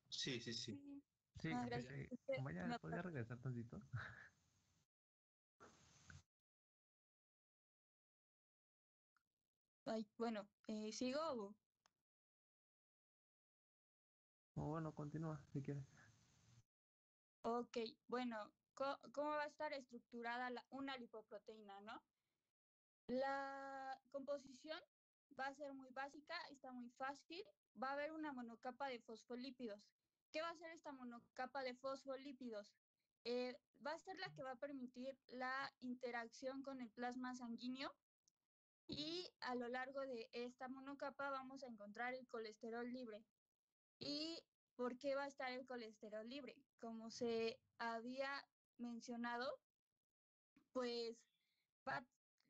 Sí, sí, sí. Sí, gracias. ¿Podría regresar tantito? Ay, bueno, ¿sigo o...? Bueno, continúa, si quieres. Ok, bueno, ¿cómo va a estar estructurada una lipoproteína, no? La composición va a ser muy básica, está muy fácil. Va a haber una monocapa de fosfolípidos. ¿Qué va a ser esta monocapa de fosfolípidos? Va a ser la que va a permitir la interacción con el plasma sanguíneo, y a lo largo de esta monocapa vamos a encontrar el colesterol libre. ¿Y por qué va a estar el colesterol libre? Como se había mencionado, pues va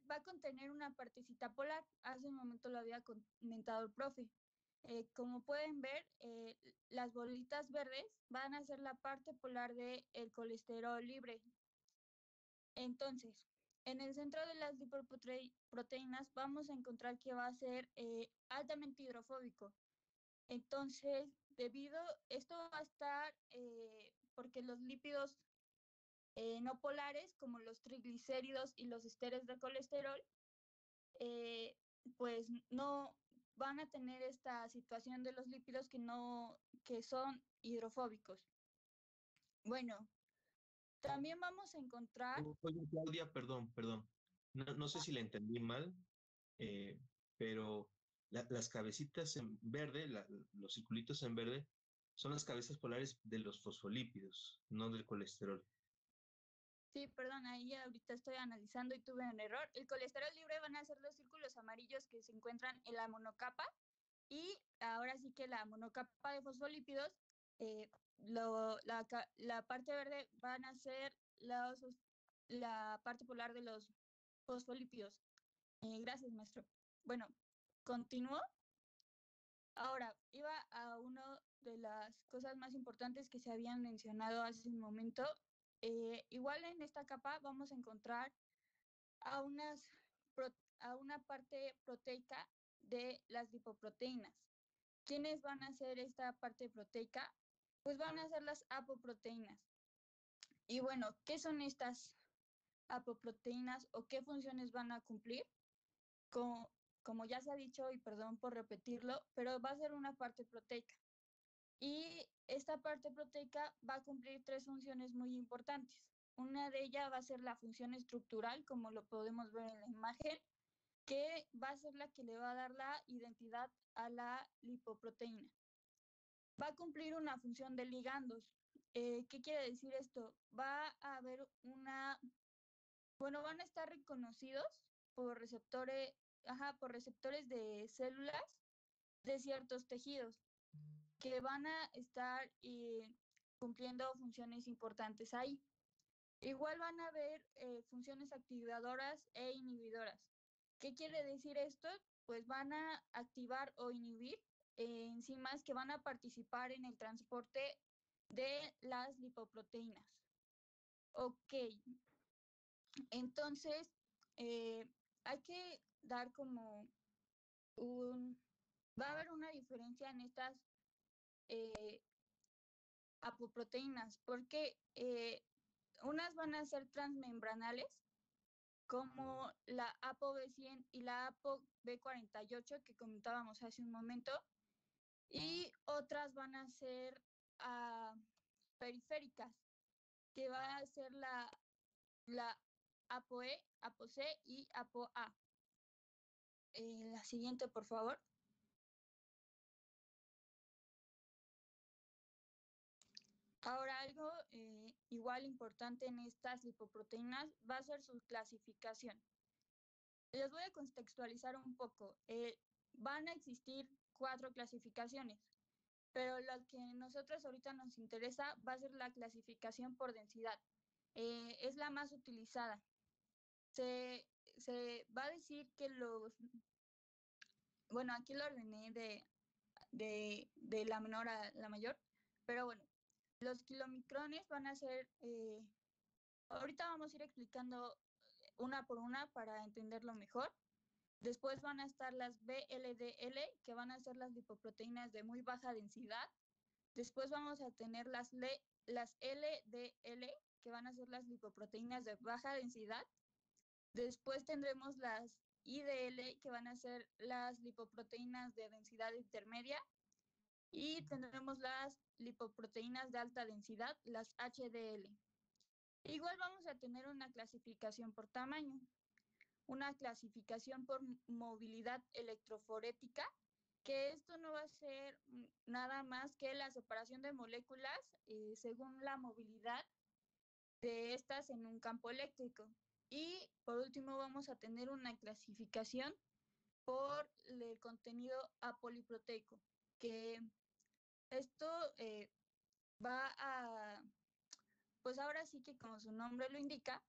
a contener una partecita polar. Hace un momento lo había comentado el profe. Como pueden ver, las bolitas verdes van a ser la parte polar del colesterol libre. Entonces, en el centro de las lipoproteínas vamos a encontrar que va a ser altamente hidrofóbico. Entonces, esto va a estar porque los lípidos no polares, como los triglicéridos y los esteres de colesterol, pues no van a tener esta situación de los lípidos que son hidrofóbicos. Bueno, también vamos a encontrar... Oye, Claudia, perdón. No sé si la entendí mal, pero las cabecitas en verde, los circulitos en verde, son las cabezas polares de los fosfolípidos, no del colesterol. Sí, perdón, ahí ahorita estoy analizando y tuve un error. El colesterol libre van a ser los círculos amarillos que se encuentran en la monocapa, y ahora sí que la monocapa de fosfolípidos, la parte verde van a ser la parte polar de los fosfolípidos. Gracias, maestro. Bueno, continúo. Ahora, iba a una de las cosas más importantes que se habían mencionado hace un momento. Igual en esta capa vamos a encontrar a una parte proteica de las lipoproteínas. ¿Quiénes van a ser esta parte proteica? Pues van a ser las apoproteínas. Y bueno, ¿qué son estas apoproteínas o qué funciones van a cumplir? como ya se ha dicho, y perdón por repetirlo, pero va a ser una parte proteica. Y esta parte proteica va a cumplir tres funciones muy importantes. Una de ellas va a ser la función estructural, como lo podemos ver en la imagen, que va a ser la que le va a dar la identidad a la lipoproteína. Va a cumplir una función de ligandos. ¿Qué quiere decir esto? Va a haber van a estar reconocidos por receptores de células de ciertos tejidos que van a estar cumpliendo funciones importantes ahí. Igual van a haber funciones activadoras e inhibidoras. ¿Qué quiere decir esto? Pues van a activar o inhibir enzimas que van a participar en el transporte de las lipoproteínas. Ok, entonces hay que dar como va a haber una diferencia en estas apoproteínas, porque unas van a ser transmembranales, como la ApoB100 y la ApoB48 que comentábamos hace un momento, y otras van a ser periféricas, que va a ser la ApoE, ApoC y ApoA. La siguiente, por favor. Ahora, algo igual importante en estas lipoproteínas va a ser su clasificación. Les voy a contextualizar un poco. Van a existir 4 clasificaciones, pero lo que a nosotros ahorita nos interesa va a ser la clasificación por densidad. Es la más utilizada. Se va a decir que bueno, aquí lo ordené de la menor a la mayor, pero bueno, los kilomicrones van a ser, ahorita vamos a ir explicando una por una para entenderlo mejor. Después van a estar las VLDL, que van a ser las lipoproteínas de muy baja densidad. Después vamos a tener las LDL, que van a ser las lipoproteínas de baja densidad. Después tendremos las IDL, que van a ser las lipoproteínas de densidad intermedia. Y tendremos las lipoproteínas de alta densidad, las HDL. Igual vamos a tener una clasificación por tamaño, una clasificación por movilidad electroforética, que esto no va a ser nada más que la separación de moléculas según la movilidad de estas en un campo eléctrico. Y por último vamos a tener una clasificación por el contenido apoliproteico, que esto va a, pues ahora sí que como su nombre lo indica,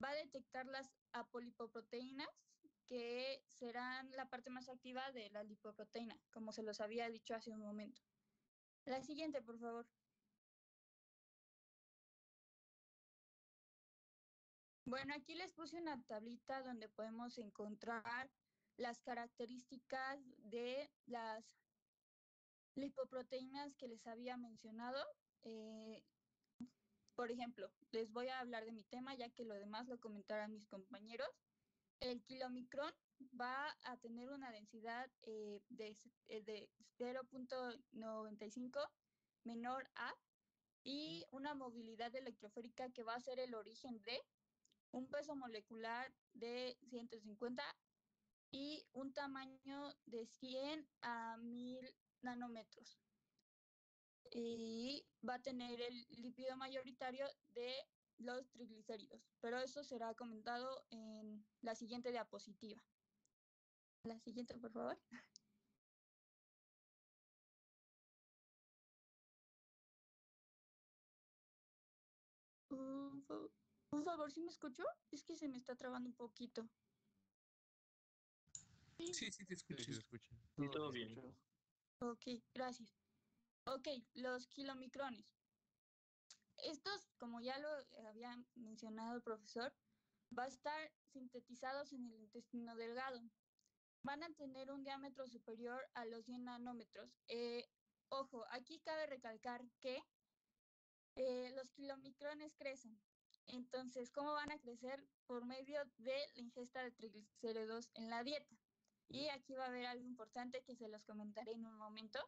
va a detectar las apolipoproteínas, que serán la parte más activa de la lipoproteína, como se los había dicho hace un momento. La siguiente, por favor. Bueno, aquí les puse una tablita donde podemos encontrar las características de las lipoproteínas que les había mencionado. Por ejemplo, les voy a hablar de mi tema, ya que lo demás lo comentarán mis compañeros. El kilomicrón va a tener una densidad de 0.95 menor a y una movilidad electrofórica que va a ser el origen de un peso molecular de 150 y un tamaño de 100 a 1000 nanómetros. Y va a tener el lípido mayoritario de los triglicéridos, pero eso será comentado en la siguiente diapositiva. La siguiente, por favor. Por favor, ¿sí me escuchó? Es que se me está trabando un poquito. Sí, sí te escucho. Sí, se escucha. Sí, todo bien. Ok, gracias. Ok, los kilomicrones. Estos, como ya lo había mencionado el profesor, va a estar sintetizados en el intestino delgado. Van a tener un diámetro superior a los 100 nanómetros. Ojo, aquí cabe recalcar que los kilomicrones crecen. Entonces, ¿cómo van a crecer? Por medio de la ingesta de triglicéridos en la dieta. Y aquí va a haber algo importante que se los comentaré en un momento.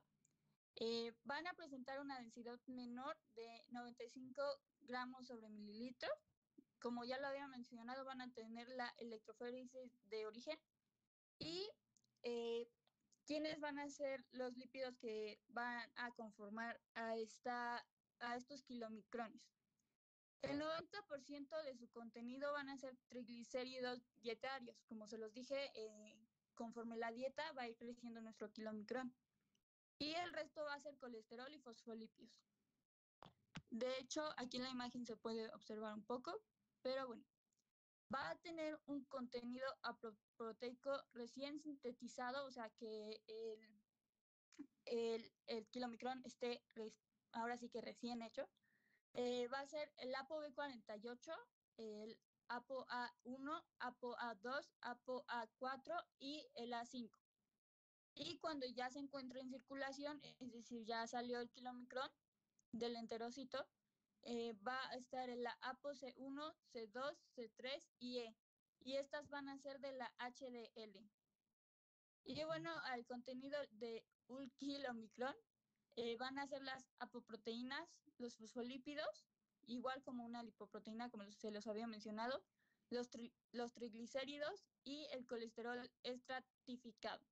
Van a presentar una densidad menor de 95 gramos sobre mililitro. Como ya lo había mencionado, van a tener la electroforesis de origen. Y ¿quiénes van a ser los lípidos que van a conformar a estos kilomicrones? El 90% de su contenido van a ser triglicéridos dietarios. Como se los dije, conforme la dieta va a ir creciendo nuestro kilomicrón. Y el resto va a ser colesterol y fosfolípidos. De hecho, aquí en la imagen se puede observar un poco, pero bueno, va a tener un contenido proteico recién sintetizado, o sea que el kilomicrón esté ahora sí que recién hecho. Va a ser el ApoB48, el ApoA1, ApoA2, ApoA4 y el A5. Y cuando ya se encuentra en circulación, es decir, ya salió el kilomicrón del enterocito, va a estar en la ApoC1, C2, C3 y E. Y estas van a ser de la HDL. Y bueno, al contenido de un kilomicrón van a ser las apoproteínas, los fosfolípidos, igual como una lipoproteína, como se los había mencionado, los triglicéridos y el colesterol estratificado.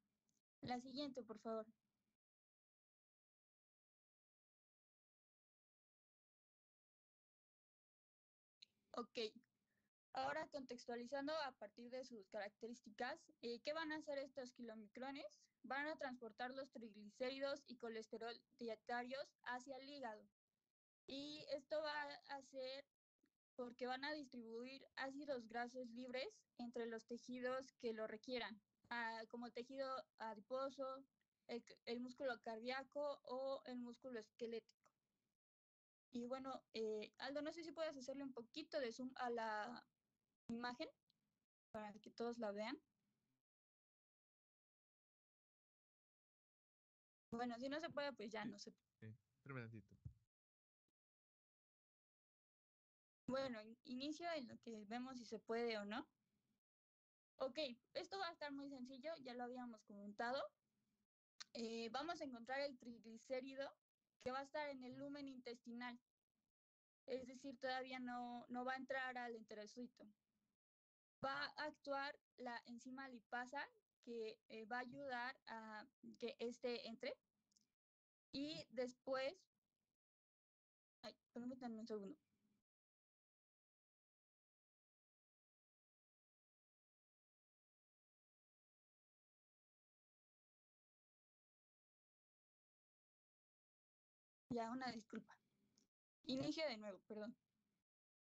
La siguiente, por favor. Ok, ahora contextualizando a partir de sus características, ¿qué van a hacer estos kilomicrones? Van a transportar los triglicéridos y colesterol dietarios hacia el hígado. Y esto va a ser porque van a distribuir ácidos grasos libres entre los tejidos que lo requieran, como el tejido adiposo, el músculo cardíaco o el músculo esquelético. Y bueno, Aldo, no sé si puedes hacerle un poquito de zoom a la imagen para que todos la vean. Bueno, si no se puede, pues ya no se puede. Sí, tantito. Bueno, inicio en lo que vemos si se puede o no. Ok, esto va a estar muy sencillo, ya lo habíamos comentado. Vamos a encontrar el triglicérido que va a estar en el lumen intestinal. Es decir, todavía no va a entrar al enterocito. Va a actuar la enzima lipasa que va a ayudar a que este entre. Y después, permítanme un segundo. Ya, una disculpa. Inicio de nuevo, perdón.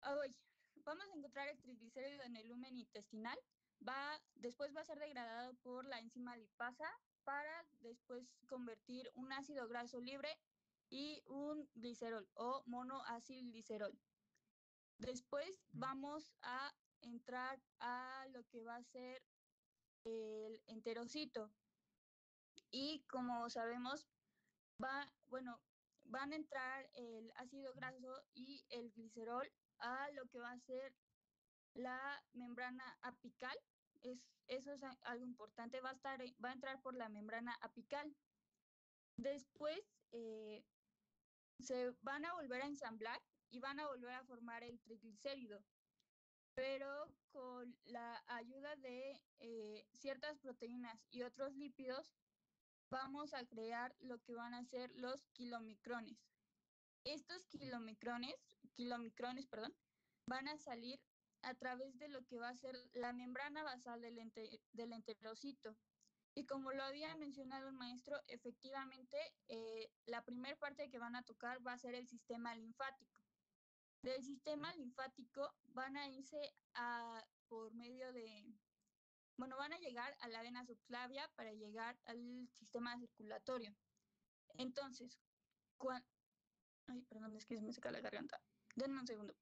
Hoy vamos a encontrar el triglicérido en el lumen intestinal. Después va a ser degradado por la enzima lipasa para después convertir un ácido graso libre y un glicerol o monoacilglicerol. Después vamos a entrar a lo que va a ser el enterocito. Y como sabemos, van a entrar el ácido graso y el glicerol a lo que va a ser la membrana apical. Eso es algo importante, va a entrar por la membrana apical. Después se van a volver a ensamblar y van a volver a formar el triglicérido, pero con la ayuda de ciertas proteínas y otros lípidos, vamos a crear lo que van a ser los kilomicrones. Estos kilomicrones, van a salir a través de lo que va a ser la membrana basal del enterocito. Y como lo había mencionado el maestro, efectivamente, la primera parte que van a tocar va a ser el sistema linfático. Del sistema linfático van a irse por medio de, van a llegar a la vena subclavia para llegar al sistema circulatorio. Entonces, ay, perdón, es que se me seca la garganta. Denme un segundo.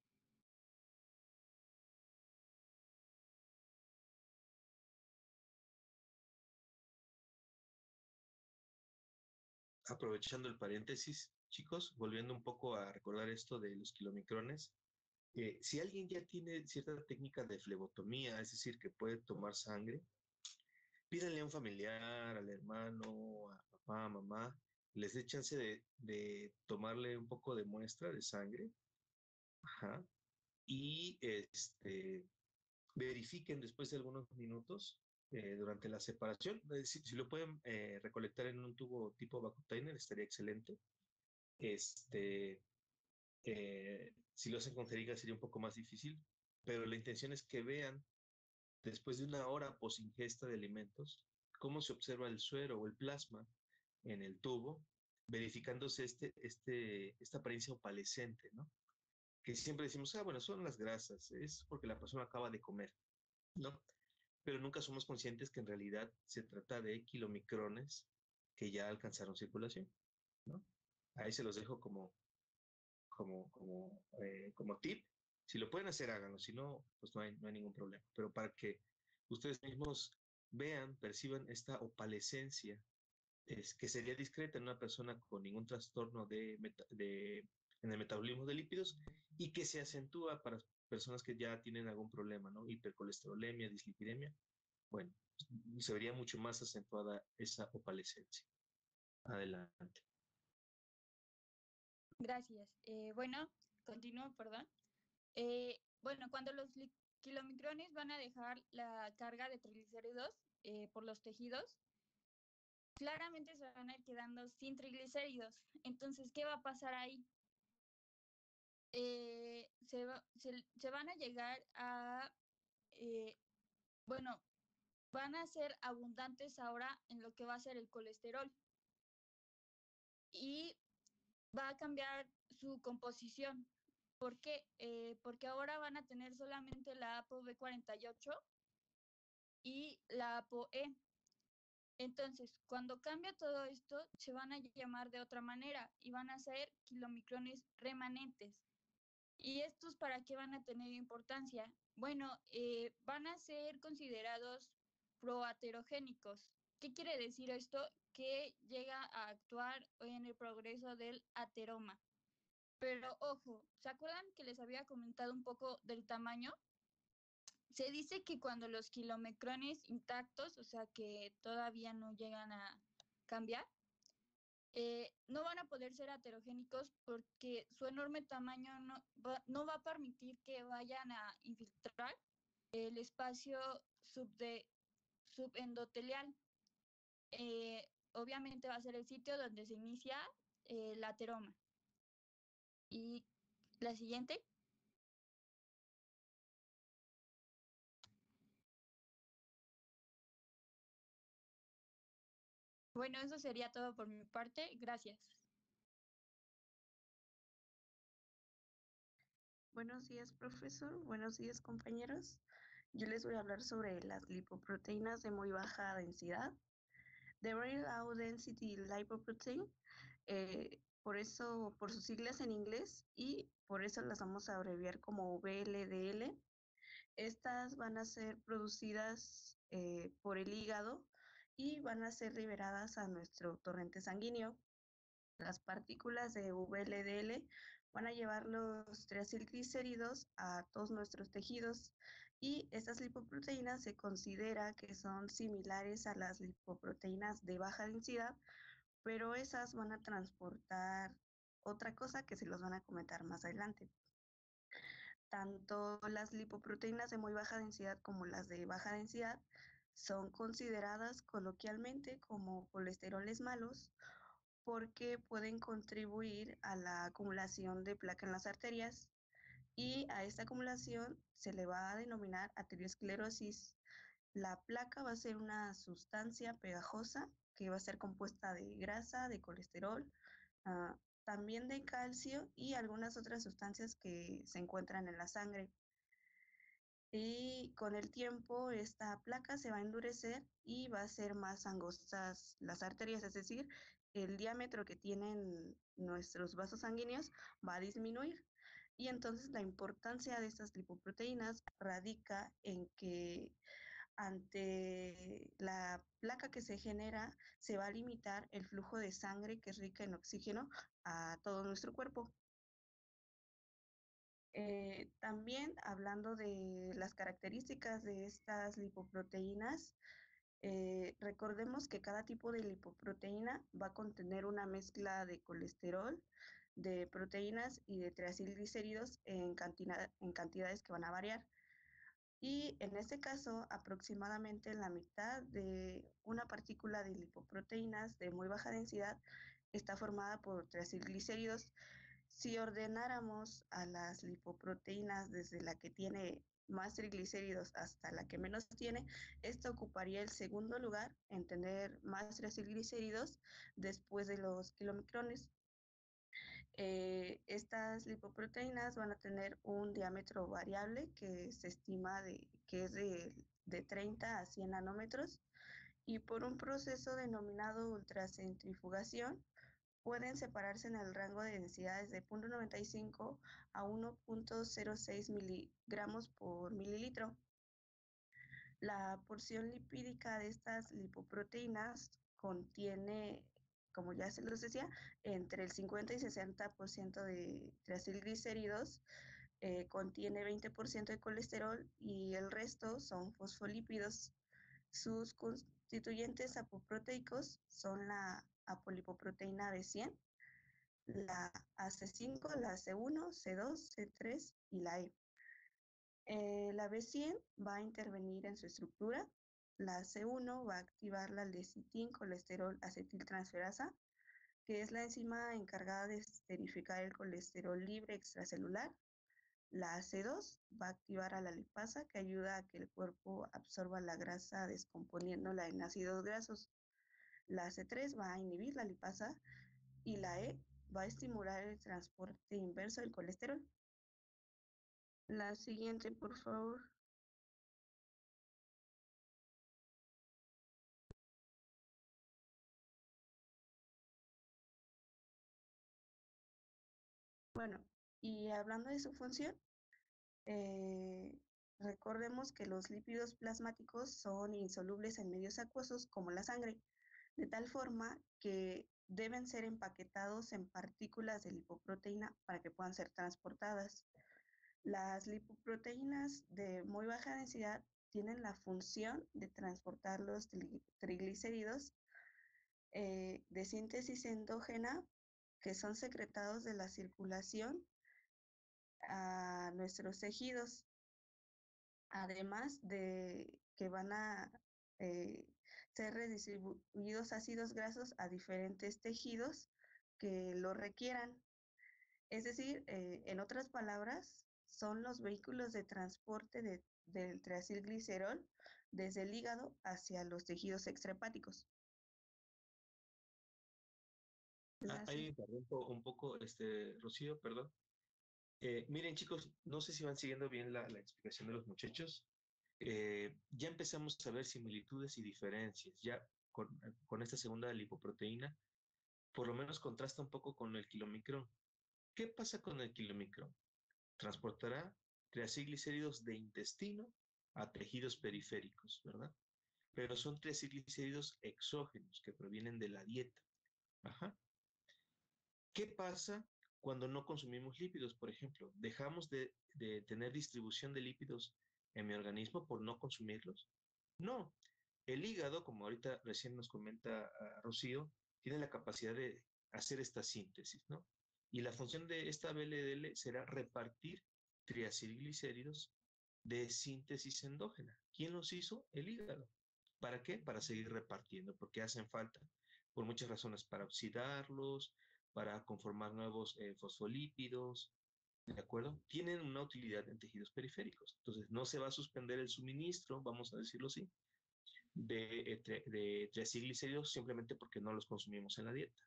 Aprovechando el paréntesis, chicos, volviendo un poco a recordar esto de los kilomicrones, si alguien ya tiene cierta técnica de flebotomía, es decir, que puede tomar sangre, pídanle a un familiar, al hermano, a papá, a mamá, les dé chance de tomarle un poco de muestra de sangre, ajá, y verifiquen después de algunos minutos durante la separación. Si lo pueden recolectar en un tubo tipo vacuum estaría excelente. Este, si lo hacen con jeringa sería un poco más difícil, pero la intención es que vean después de una hora post ingesta de alimentos cómo se observa el suero o el plasma en el tubo, verificándose esta apariencia opalescente, ¿no? Que siempre decimos, ah, bueno, son las grasas, es porque la persona acaba de comer, ¿no? Pero nunca somos conscientes que en realidad se trata de kilomicrones que ya alcanzaron circulación, ¿no? Ahí se los dejo como tip. Si lo pueden hacer, háganlo. Si no, pues no hay ningún problema. Pero para que ustedes mismos vean, perciban esta opalescencia, que sería discreta en una persona con ningún trastorno en el metabolismo de lípidos y que se acentúa para personas que ya tienen algún problema, ¿no? Hipercolesterolemia, dislipidemia. Bueno, se vería mucho más acentuada esa opalescencia. Adelante. Gracias. Bueno, continúo, perdón. Bueno, cuando los kilomicrones van a dejar la carga de triglicéridos por los tejidos, claramente se van a ir quedando sin triglicéridos. Entonces, ¿qué va a pasar ahí? Se van a llegar a, bueno, van a ser abundantes ahora en lo que va a ser el colesterol y va a cambiar su composición. ¿Por qué? Porque ahora van a tener solamente la ApoB48 y la ApoE. Entonces, cuando cambia todo esto, se van a llamar de otra manera y van a ser kilomicrones remanentes. ¿Y estos para qué van a tener importancia? Bueno, van a ser considerados proaterogénicos. ¿Qué quiere decir esto? Que llega a actuar en el progreso del ateroma. Pero ojo, ¿se acuerdan que les había comentado un poco del tamaño? Se dice que cuando los kilomicrones intactos, o sea que todavía no llegan a cambiar, no van a poder ser aterogénicos porque su enorme tamaño no va a permitir que vayan a infiltrar el espacio subendotelial. Obviamente va a ser el sitio donde se inicia el ateroma. Y la siguiente. Bueno, eso sería todo por mi parte. Gracias. Buenos días, profesor. Buenos días, compañeros. Yo les voy a hablar sobre las lipoproteínas de muy baja densidad. The Very Low Density Lipoprotein. Por sus siglas en inglés, y por eso las vamos a abreviar como VLDL. Estas van a ser producidas por el hígado y van a ser liberadas a nuestro torrente sanguíneo. Las partículas de VLDL van a llevar los triacilglicéridos a todos nuestros tejidos, y estas lipoproteínas se considera que son similares a las lipoproteínas de baja densidad, pero esas van a transportar otra cosa que se los van a comentar más adelante. Tanto las lipoproteínas de muy baja densidad como las de baja densidad son consideradas coloquialmente como colesteroles malos, porque pueden contribuir a la acumulación de placa en las arterias, y a esta acumulación se le va a denominar arteriosclerosis. La placa va a ser una sustancia pegajosa que va a ser compuesta de grasa, de colesterol, también de calcio y algunas otras sustancias que se encuentran en la sangre. Y con el tiempo esta placa se va a endurecer y va a ser más angostas las arterias, es decir, el diámetro que tienen nuestros vasos sanguíneos va a disminuir. Y entonces la importancia de estas lipoproteínas radica en que ante la placa que se genera se va a limitar el flujo de sangre que es rica en oxígeno a todo nuestro cuerpo. También hablando de las características de estas lipoproteínas, Recordemos que cada tipo de lipoproteína va a contener una mezcla de colesterol, de proteínas y de triacilglicéridos en cantidades que van a variar. Y en este caso, aproximadamente la mitad de una partícula de lipoproteínas de muy baja densidad está formada por triacilglicéridos. Si ordenáramos a las lipoproteínas desde la que tiene más triglicéridos hasta la que menos tiene, esto ocuparía el segundo lugar en tener más triglicéridos después de los kilomicrones. Estas lipoproteínas van a tener un diámetro variable que se estima que es de 30 a 100 nanómetros y por un proceso denominado ultracentrifugación pueden separarse en el rango de densidades de 0.95 a 1.06 miligramos por mililitro. La porción lipídica de estas lipoproteínas contiene, como ya se los decía, entre el 50 y 60% de triacilglicéridos, contiene 20% de colesterol y el resto son fosfolípidos. Sus constituyentes apoproteicos son la apolipoproteína B100, la AC5, la C1, C2, C3 y la E. La B100 va a intervenir en su estructura, la C1 va a activar la lecitin-colesterol acetiltransferasa, que es la enzima encargada de esterificar el colesterol libre extracelular. La C2 va a activar a la lipasa, que ayuda a que el cuerpo absorba la grasa descomponiéndola en ácidos grasos. La C3 va a inhibir la lipasa y la E va a estimular el transporte inverso del colesterol. La siguiente, por favor. Bueno, y hablando de su función, recordemos que los lípidos plasmáticos son insolubles en medios acuosos como la sangre, de tal forma que deben ser empaquetados en partículas de lipoproteína para que puedan ser transportadas. Las lipoproteínas de muy baja densidad tienen la función de transportar los triglicéridos de síntesis endógena que son secretados de la circulación a nuestros tejidos, además de que van a ser redistribuidos ácidos grasos a diferentes tejidos que lo requieran. Es decir, en otras palabras, son los vehículos de transporte del triacilglicerol desde el hígado hacia los tejidos extrahepáticos. Ahí interrumpo un poco, Rocío, perdón. Miren, chicos, no sé si van siguiendo bien la explicación de los muchachos. Ya empezamos a ver similitudes y diferencias. Ya con esta segunda lipoproteína, por lo menos contrasta un poco con el kilomicrón. ¿Qué pasa con el kilomicrón? Transportará triacilglicéridos de intestino a tejidos periféricos, ¿verdad? Pero son triacilglicéridos exógenos que provienen de la dieta. Ajá. ¿Qué pasa cuando no consumimos lípidos, por ejemplo? ¿Dejamos de tener distribución de lípidos en mi organismo por no consumirlos? No. El hígado, como ahorita recién nos comenta Rocío, tiene la capacidad de hacer esta síntesis, ¿no? Y la función de esta BLDL será repartir triacilglicéridos de síntesis endógena. ¿Quién los hizo? El hígado. ¿Para qué? Para seguir repartiendo, porque hacen falta por muchas razones, para oxidarlos, para conformar nuevos fosfolípidos, ¿de acuerdo? Tienen una utilidad en tejidos periféricos. Entonces, no se va a suspender el suministro, vamos a decirlo así, de triacilglicéridos simplemente porque no los consumimos en la dieta,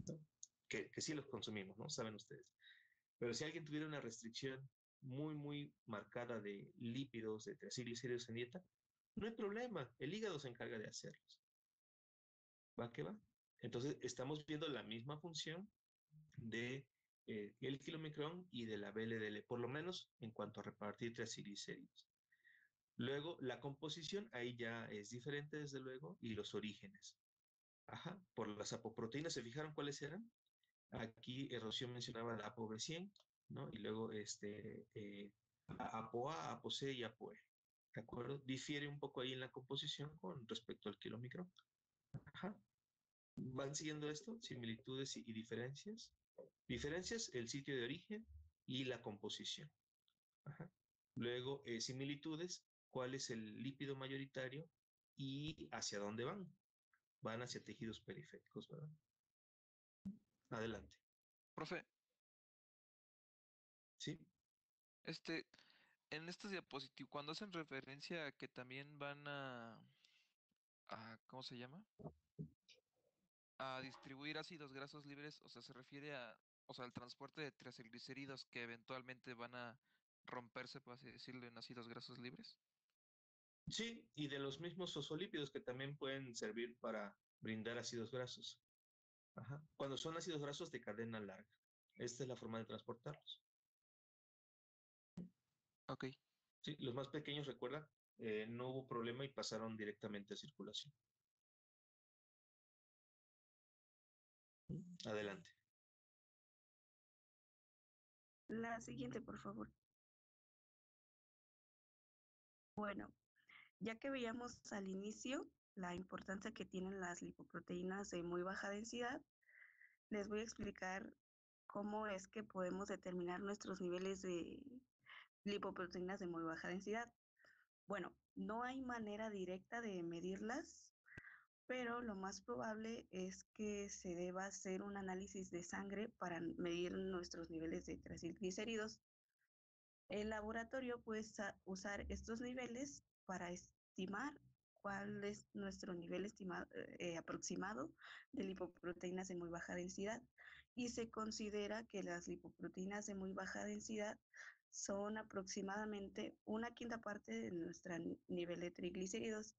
¿no? Que sí los consumimos, ¿no? Saben ustedes. Pero si alguien tuviera una restricción muy, muy marcada de lípidos, de triacilglicéridos en dieta, no hay problema, el hígado se encarga de hacerlos. ¿Va que va? Entonces, estamos viendo la misma función de el kilomicrón y de la BLDL, por lo menos en cuanto a repartir triacilglicéridos. Luego, la composición ahí ya es diferente, desde luego, y los orígenes. Ajá, por las apoproteínas, ¿se fijaron cuáles eran? Aquí Rocío mencionaba la ApoB100, ¿no? Y luego ApoA, ApoC y ApoE. ¿de acuerdo? Difiere un poco ahí en la composición con respecto al kilomicrón. Ajá. ¿Van siguiendo esto? Similitudes y diferencias. Diferencias, el sitio de origen y la composición. Ajá. Luego, similitudes, cuál es el lípido mayoritario y hacia dónde van. Van hacia tejidos periféricos, ¿verdad? Adelante. Profe, Sí. En estas diapositivas, cuando hacen referencia a que también van ¿cómo se llama? A distribuir ácidos grasos libres, o sea, se refiere o sea, al transporte de triglicéridos que eventualmente van a romperse, por así decirlo, en ácidos grasos libres. Sí, y de los mismos fosfolípidos que también pueden servir para brindar ácidos grasos. Ajá. Cuando son ácidos grasos de cadena larga. Esta es la forma de transportarlos. Ok. Sí, los más pequeños, recuerda, no hubo problema y pasaron directamente a circulación. Adelante. La siguiente, por favor. Bueno, ya que veíamos al inicio la importancia que tienen las lipoproteínas de muy baja densidad, les voy a explicar cómo es que podemos determinar nuestros niveles de lipoproteínas de muy baja densidad. Bueno, no hay manera directa de medirlas, pero lo más probable es que se deba hacer un análisis de sangre para medir nuestros niveles de triglicéridos. El laboratorio puede usar estos niveles para estimar cuál es nuestro nivel estimado, aproximado de lipoproteínas de muy baja densidad, y se considera que las lipoproteínas de muy baja densidad son aproximadamente una quinta parte de nuestro nivel de triglicéridos.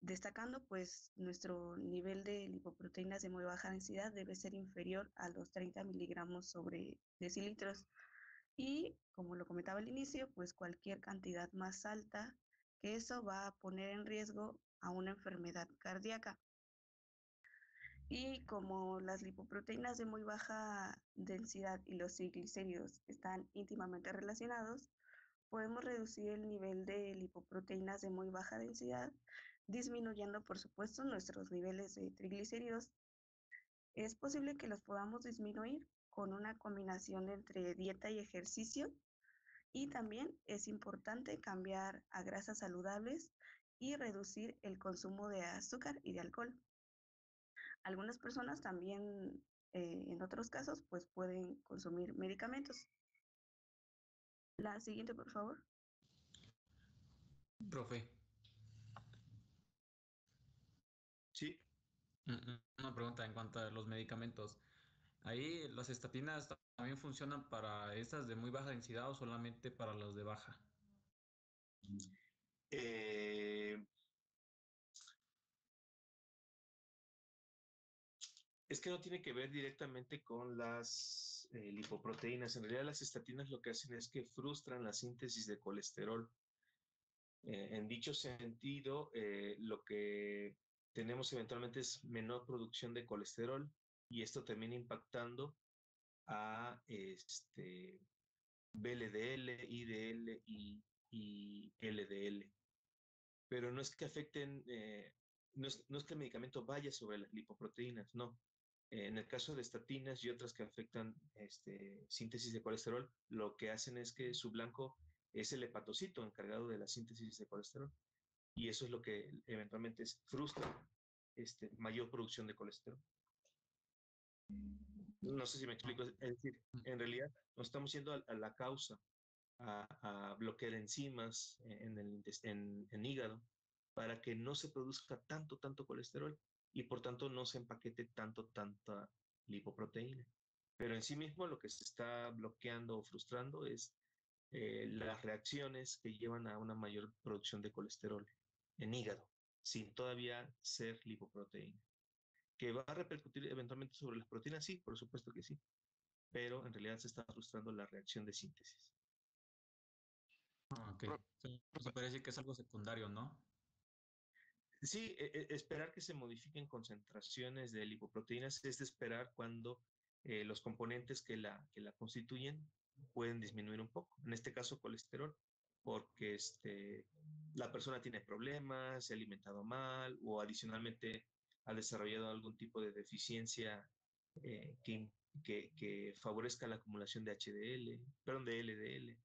Destacando, pues nuestro nivel de lipoproteínas de muy baja densidad debe ser inferior a los 30 miligramos sobre decilitros. Y como lo comentaba al inicio, pues cualquier cantidad más alta que eso va a poner en riesgo a una enfermedad cardíaca. Y como las lipoproteínas de muy baja densidad y los triglicéridos están íntimamente relacionados, podemos reducir el nivel de lipoproteínas de muy baja densidad, disminuyendo, por supuesto, nuestros niveles de triglicéridos. Es posible que los podamos disminuir con una combinación entre dieta y ejercicio, y también es importante cambiar a grasas saludables y reducir el consumo de azúcar y de alcohol. Algunas personas también, en otros casos, pues pueden consumir medicamentos. La siguiente, por favor. Profe. Sí. Una pregunta en cuanto a los medicamentos. ¿Ahí las estatinas también funcionan para estas de muy baja densidad o solamente para las de baja? Es que no tiene que ver directamente con las lipoproteínas. En realidad las estatinas lo que hacen es que frustran la síntesis de colesterol. En dicho sentido, lo que tenemos eventualmente es menor producción de colesterol, y esto termina impactando a VLDL, IDL y LDL. Pero no es que afecten, no es que el medicamento vaya sobre las lipoproteínas, no. En el caso de estatinas y otras que afectan síntesis de colesterol, lo que hacen es que su blanco es el hepatocito encargado de la síntesis de colesterol. Y eso es lo que eventualmente frustra mayor producción de colesterol. No sé si me explico. Es decir, en realidad nos estamos yendo a la causa, a bloquear enzimas en hígado para que no se produzca tanto colesterol y por tanto no se empaquete tanta lipoproteína. Pero en sí mismo lo que se está bloqueando o frustrando es las reacciones que llevan a una mayor producción de colesterol en hígado, sin todavía ser lipoproteína. ¿Que va a repercutir eventualmente sobre las proteínas? Sí, por supuesto que sí, pero en realidad se está frustrando la reacción de síntesis. Ok. Se puede decir que es algo secundario, ¿no? Sí, esperar que se modifiquen concentraciones de lipoproteínas es de esperar cuando los componentes que la constituyen pueden disminuir un poco. En este caso, colesterol. porque la persona tiene problemas, se ha alimentado mal o adicionalmente ha desarrollado algún tipo de deficiencia que favorezca la acumulación de HDL, perdón, de LDL.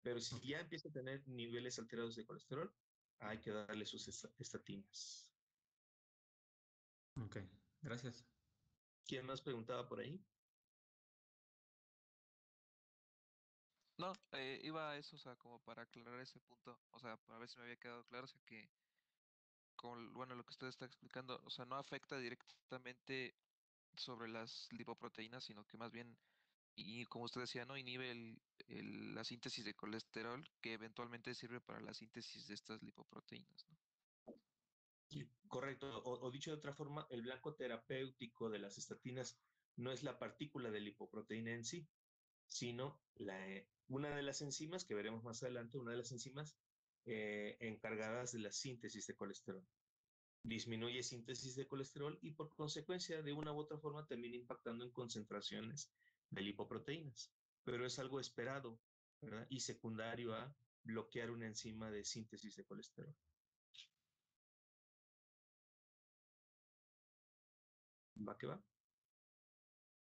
Pero si ya empieza a tener niveles alterados de colesterol, hay que darle sus estatinas. Ok, gracias. ¿Quién más preguntaba por ahí? No, iba a eso, o sea, como para aclarar ese punto, o sea, para ver si me había quedado claro, o sea, que con, bueno, lo que usted está explicando, o sea, no afecta directamente sobre las lipoproteínas, sino que más bien, y como usted decía, ¿no? Inhibe la síntesis de colesterol que eventualmente sirve para la síntesis de estas lipoproteínas, ¿no? Sí, correcto. O dicho de otra forma, el blanco terapéutico de las estatinas no es la partícula de lipoproteína en sí, sino una de las enzimas, que veremos más adelante, una de las enzimas encargadas de la síntesis de colesterol. Disminuye síntesis de colesterol y por consecuencia, de una u otra forma, termina impactando en concentraciones de lipoproteínas. Pero es algo esperado, ¿verdad? Y secundario a bloquear una enzima de síntesis de colesterol. ¿Va que va?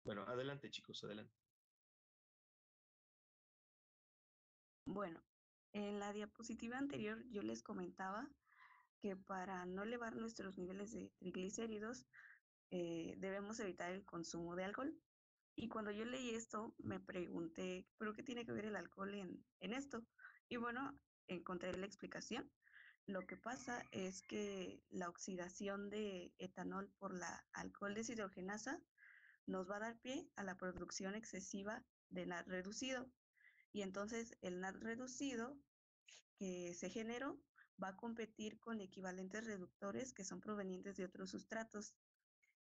Bueno, adelante chicos, adelante. Bueno, en la diapositiva anterior yo les comentaba que para no elevar nuestros niveles de triglicéridos debemos evitar el consumo de alcohol. Y cuando yo leí esto me pregunté, ¿pero qué tiene que ver el alcohol en esto? Y bueno, encontré la explicación. Lo que pasa es que la oxidación de etanol por la alcohol deshidrogenasa nos va a dar pie a la producción excesiva de NAD reducido. Y entonces el NAD reducido que se generó va a competir con equivalentes reductores que son provenientes de otros sustratos.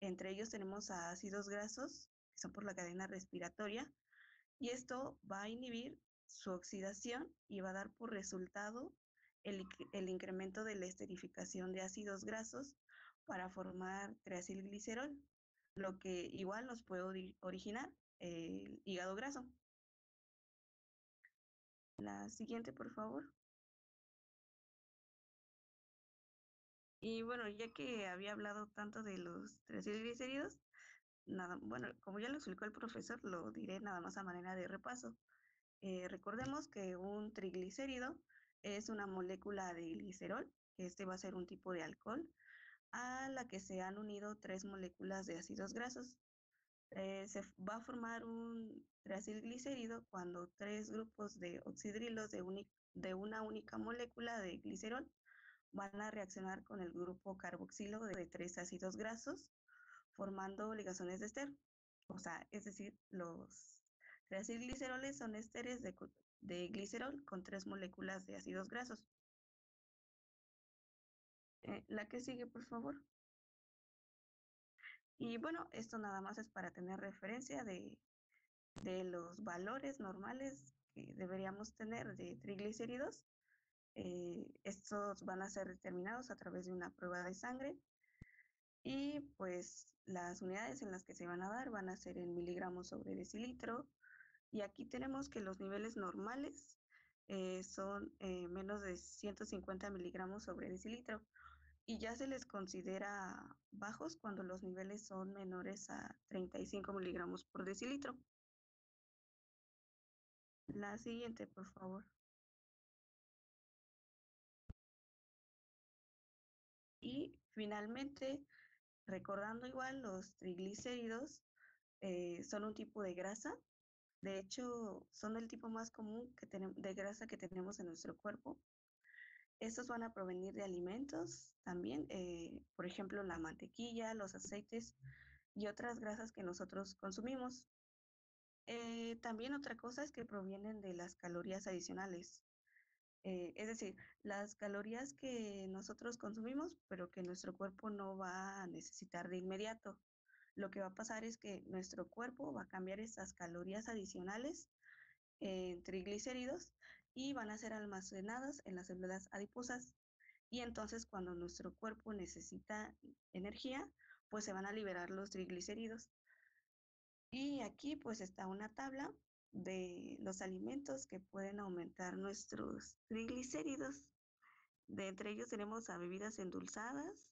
Entre ellos tenemos a ácidos grasos, que son por la cadena respiratoria, y esto va a inhibir su oxidación y va a dar por resultado el incremento de la esterificación de ácidos grasos para formar triacilglicerol, lo que igual nos puede originar el hígado graso. La siguiente, por favor. Y bueno, ya que había hablado tanto de los triacilglicéridos, nada, bueno, como ya lo explicó el profesor, lo diré nada más a manera de repaso. Recordemos que un triglicérido es una molécula de glicerol, que este va a ser un tipo de alcohol, a la que se han unido tres moléculas de ácidos grasos. Se va a formar un triacilglicérido cuando tres grupos de oxidrilos de una única molécula de glicerol van a reaccionar con el grupo carboxilo de tres ácidos grasos, formando ligazones de ester. O sea, es decir, los triacilgliceroles son ésteres de glicerol con tres moléculas de ácidos grasos. La que sigue, por favor. Y bueno, esto nada más es para tener referencia de los valores normales que deberíamos tener de triglicéridos. Estos van a ser determinados a través de una prueba de sangre y pues las unidades en las que se van a dar van a ser en miligramos sobre decilitro. Y aquí tenemos que los niveles normales son menos de 150 miligramos sobre decilitro y ya se les considera bajos cuando los niveles son menores a 35 miligramos por decilitro. La siguiente, por favor. Y finalmente, recordando igual, los triglicéridos son un tipo de grasa. De hecho, son el tipo más común de grasa que tenemos en nuestro cuerpo. Estos van a provenir de alimentos también, por ejemplo, la mantequilla, los aceites y otras grasas que nosotros consumimos. También otra cosa es que provienen de las calorías adicionales. Es decir, las calorías que nosotros consumimos, pero que nuestro cuerpo no va a necesitar de inmediato. Lo que va a pasar es que nuestro cuerpo va a cambiar estas calorías adicionales en triglicéridos y van a ser almacenadas en las células adiposas. Y entonces cuando nuestro cuerpo necesita energía, pues se van a liberar los triglicéridos. Y aquí pues está una tabla de los alimentos que pueden aumentar nuestros triglicéridos. De entre ellos tenemos a bebidas endulzadas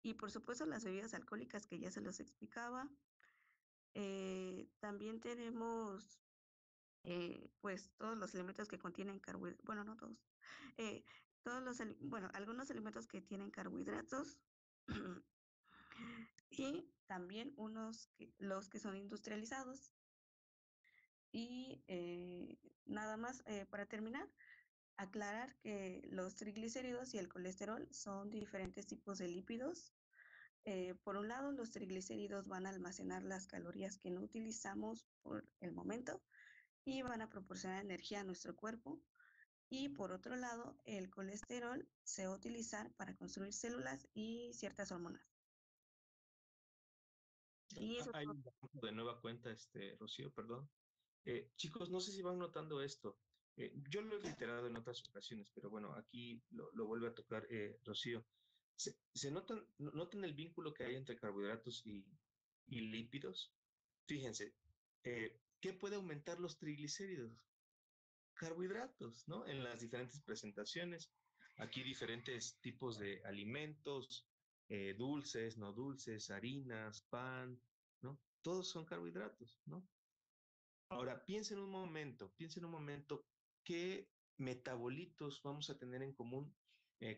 y por supuesto las bebidas alcohólicas que ya se los explicaba. También tenemos pues todos los alimentos que contienen carbohidratos, bueno, no todos, bueno, algunos alimentos que tienen carbohidratos y también los que son industrializados. Y nada más, para terminar, aclarar que los triglicéridos y el colesterol son diferentes tipos de lípidos. Por un lado, los triglicéridos van a almacenar las calorías que no utilizamos por el momento y van a proporcionar energía a nuestro cuerpo. Y por otro lado, el colesterol se va a utilizar para construir células y ciertas hormonas. Y eso Hay un dato de nueva cuenta, Rocío, perdón. Chicos, no sé si van notando esto. Yo lo he reiterado en otras ocasiones, pero bueno, aquí lo vuelve a tocar Rocío. ¿Notan el vínculo que hay entre carbohidratos y lípidos? Fíjense, ¿qué puede aumentar los triglicéridos? Carbohidratos, ¿no? En las diferentes presentaciones. Aquí diferentes tipos de alimentos, dulces, no dulces, harinas, pan, ¿no? Todos son carbohidratos, ¿no? Ahora, piensen un momento, qué metabolitos vamos a tener en común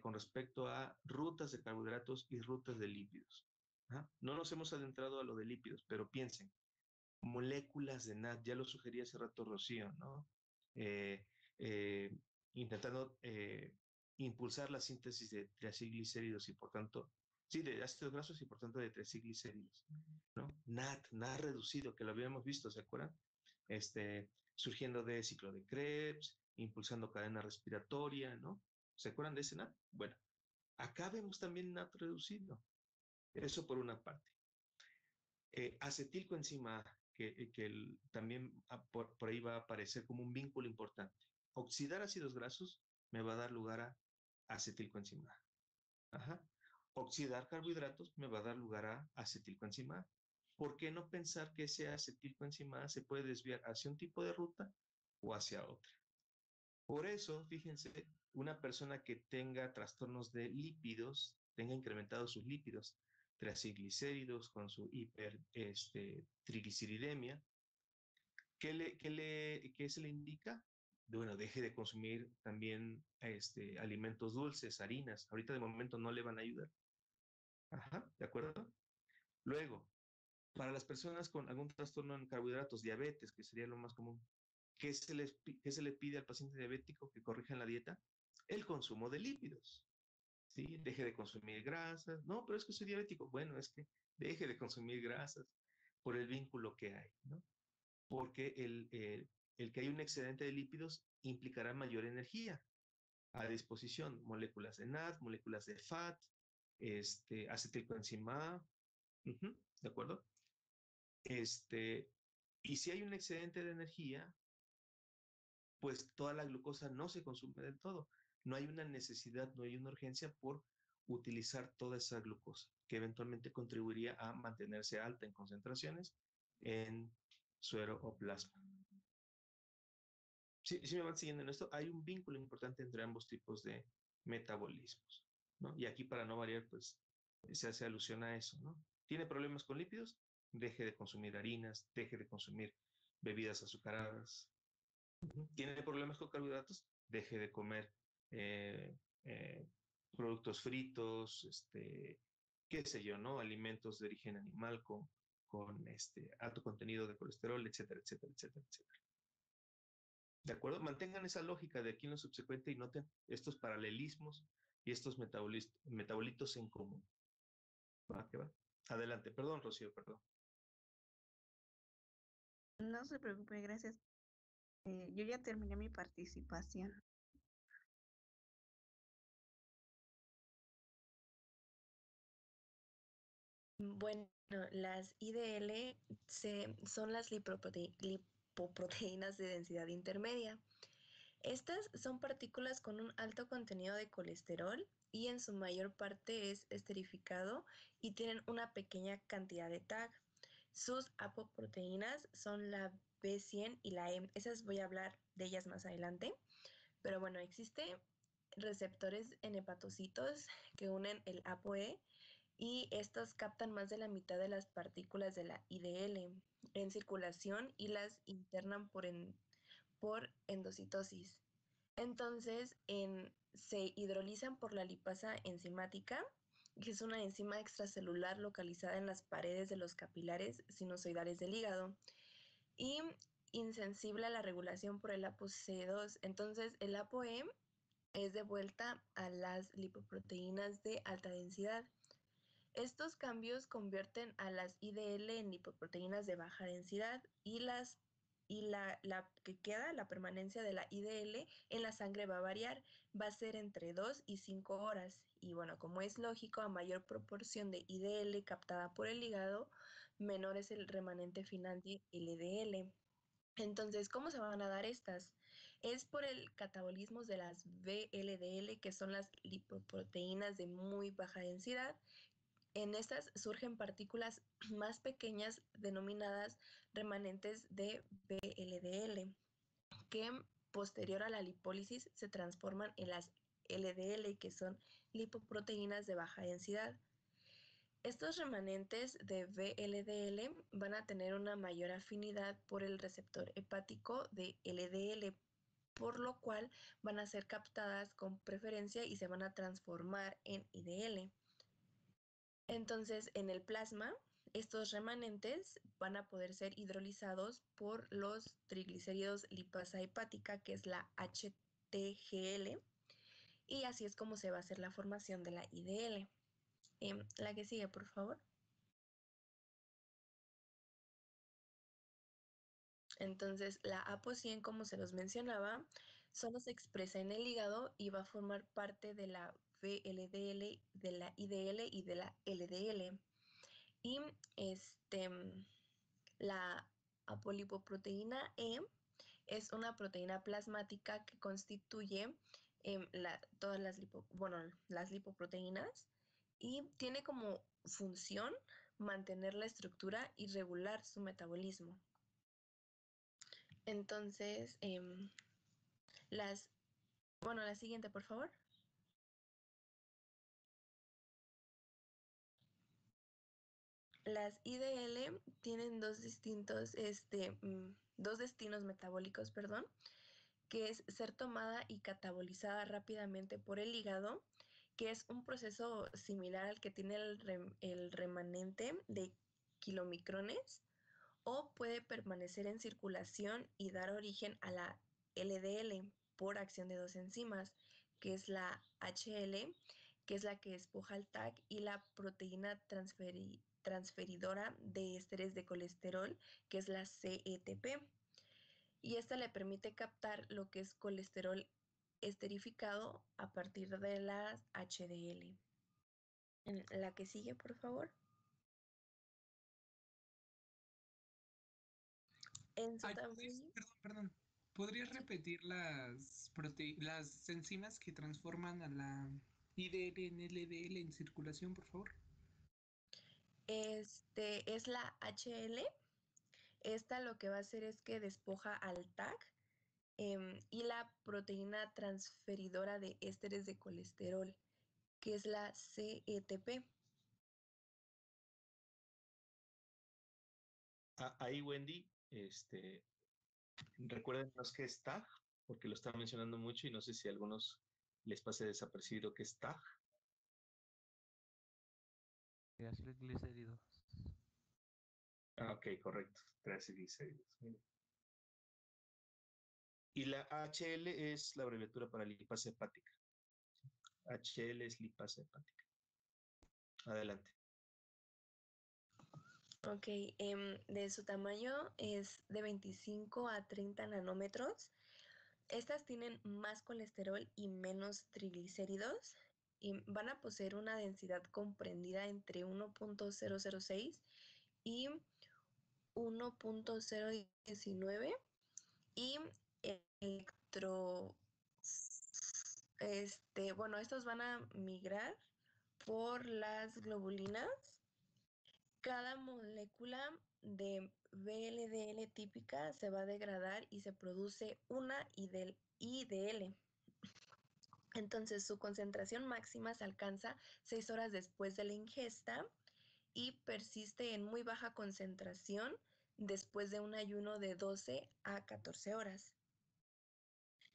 con respecto a rutas de carbohidratos y rutas de lípidos. ¿Ah? No nos hemos adentrado a lo de lípidos, pero piensen, moléculas de NAD, ya lo sugería hace rato Rocío, ¿no? Eh, eh, Intentando impulsar la síntesis de triacilglicéridos y por tanto, sí, de ácidos grasos y por tanto de triacilglicéridos, ¿no? NAD reducido, que lo habíamos visto, ¿se acuerdan? Surgiendo de ciclo de Krebs, impulsando cadena respiratoria, ¿no? ¿Se acuerdan de ese NAD? Bueno, acá vemos también NAD reducido. Eso por una parte. Acetilcoenzima A, que también por ahí va a aparecer como un vínculo importante. Oxidar ácidos grasos me va a dar lugar a acetilcoenzima A. Ajá. Oxidar carbohidratos me va a dar lugar a acetilcoenzima A. ¿Por qué no pensar que ese acetilcoenzima A se puede desviar hacia un tipo de ruta o hacia otra? Por eso, fíjense, una persona que tenga trastornos de lípidos, tenga incrementados sus lípidos, triglicéridos con su trigliceridemia, ¿qué se le indica? Bueno, deje de consumir también alimentos dulces, harinas. Ahorita de momento no le van a ayudar. Ajá, ¿de acuerdo? Luego, para las personas con algún trastorno en carbohidratos, diabetes, que sería lo más común, ¿qué se le pide al paciente diabético que corrija en la dieta? El consumo de lípidos. ¿Sí? Deje de consumir grasas. No, pero es que soy diabético. Bueno, es que deje de consumir grasas por el vínculo que hay, ¿no? Porque el que hay un excedente de lípidos implicará mayor energía a disposición, moléculas de NAD, moléculas de FAT, acetilcoenzima A, ¿de acuerdo? Y si hay un excedente de energía, pues toda la glucosa no se consume del todo. No hay una necesidad, no hay una urgencia por utilizar toda esa glucosa, que eventualmente contribuiría a mantenerse alta en concentraciones en suero o plasma. Si me van siguiendo en esto, hay un vínculo importante entre ambos tipos de metabolismos, ¿no? Y aquí para no variar, pues se hace alusión a eso, ¿no? ¿Tiene problemas con lípidos? Deje de consumir harinas, deje de consumir bebidas azucaradas. ¿Tiene problemas con carbohidratos? Deje de comer productos fritos, qué sé yo, ¿no? Alimentos de origen animal con alto contenido de colesterol, etcétera, etcétera, etcétera, etcétera. ¿De acuerdo? Mantengan esa lógica de aquí en lo subsecuente y noten estos paralelismos y estos metabolitos en común. ¿Va? ¿Qué va? Adelante. Perdón, Rocío, perdón. No se preocupe, gracias. Yo ya terminé mi participación. Bueno, las IDL son las lipoproteínas de densidad intermedia. Estas son partículas con un alto contenido de colesterol y en su mayor parte es esterificado y tienen una pequeña cantidad de TAG. Sus apoproteínas son la B100 y la E. Esas voy a hablar de ellas más adelante. Pero bueno, existen receptores en hepatocitos que unen el ApoE y estos captan más de la mitad de las partículas de la IDL en circulación y las internan por endocitosis. Entonces, se hidrolizan por la lipasa enzimática, que es una enzima extracelular localizada en las paredes de los capilares sinusoidales del hígado y insensible a la regulación por el ApoC2. Entonces, el ApoE es de vuelta a las lipoproteínas de alta densidad. Estos cambios convierten a las IDL en lipoproteínas de baja densidad y la que queda, la permanencia de la IDL en la sangre va a variar, va a ser entre 2 y 5 horas. Y bueno, como es lógico, a mayor proporción de IDL captada por el hígado, menor es el remanente final de LDL. Entonces, ¿cómo se van a dar estas? Es por el catabolismo de las VLDL, que son las lipoproteínas de muy baja densidad. En estas surgen partículas más pequeñas denominadas remanentes de VLDL, que posterior a la lipólisis se transforman en las LDL, que son lipoproteínas de baja densidad. Estos remanentes de VLDL van a tener una mayor afinidad por el receptor hepático de LDL, por lo cual van a ser captadas con preferencia y se van a transformar en IDL. Entonces, en el plasma, estos remanentes van a poder ser hidrolizados por los triglicéridos lipasa hepática, que es la HTGL, y así es como se va a hacer la formación de la IDL. La que sigue, por favor. Entonces, la ApoC100, como se los mencionaba, solo se expresa en el hígado y va a formar parte de la VLDL, de la IDL y de la LDL. Y la apolipoproteína E es una proteína plasmática que constituye todas las lipoproteínas y tiene como función mantener la estructura y regular su metabolismo. Entonces, la siguiente, por favor. Las IDL tienen dos destinos metabólicos, perdón, que es ser tomada y catabolizada rápidamente por el hígado, que es un proceso similar al que tiene el remanente de kilomicrones, o puede permanecer en circulación y dar origen a la LDL por acción de dos enzimas, que es la HL, que es la que despoja el TAC, y la proteína transferidora de ésteres de colesterol, que es la CETP. Y esta le permite captar lo que es colesterol esterificado a partir de las HDL. La que sigue, por favor. Perdón. ¿Podrías repetir las enzimas que transforman a la IDL en LDL en circulación, por favor? Es la HL. Esta lo que va a hacer es que despoja al TAC y la proteína transferidora de ésteres de colesterol, que es la CETP. Ahí, Wendy, recuérdenos qué es TAG, porque lo están mencionando mucho y no sé si a algunos les pase desapercibido qué es TAG. Triglicéridos. Ok, correcto. Triglicéridos. Y la HL es la abreviatura para lipasa hepática. HL es lipasa hepática. Adelante. Ok, de su tamaño es de 25 a 30 nanómetros. Estas tienen más colesterol y menos triglicéridos y van a poseer una densidad comprendida entre 1.006 y 1.019 y estos van a migrar por las globulinas, Cada molécula de VLDL típica se va a degradar y se produce una IDL. Entonces, su concentración máxima se alcanza 6 horas después de la ingesta y persiste en muy baja concentración después de un ayuno de 12 a 14 horas.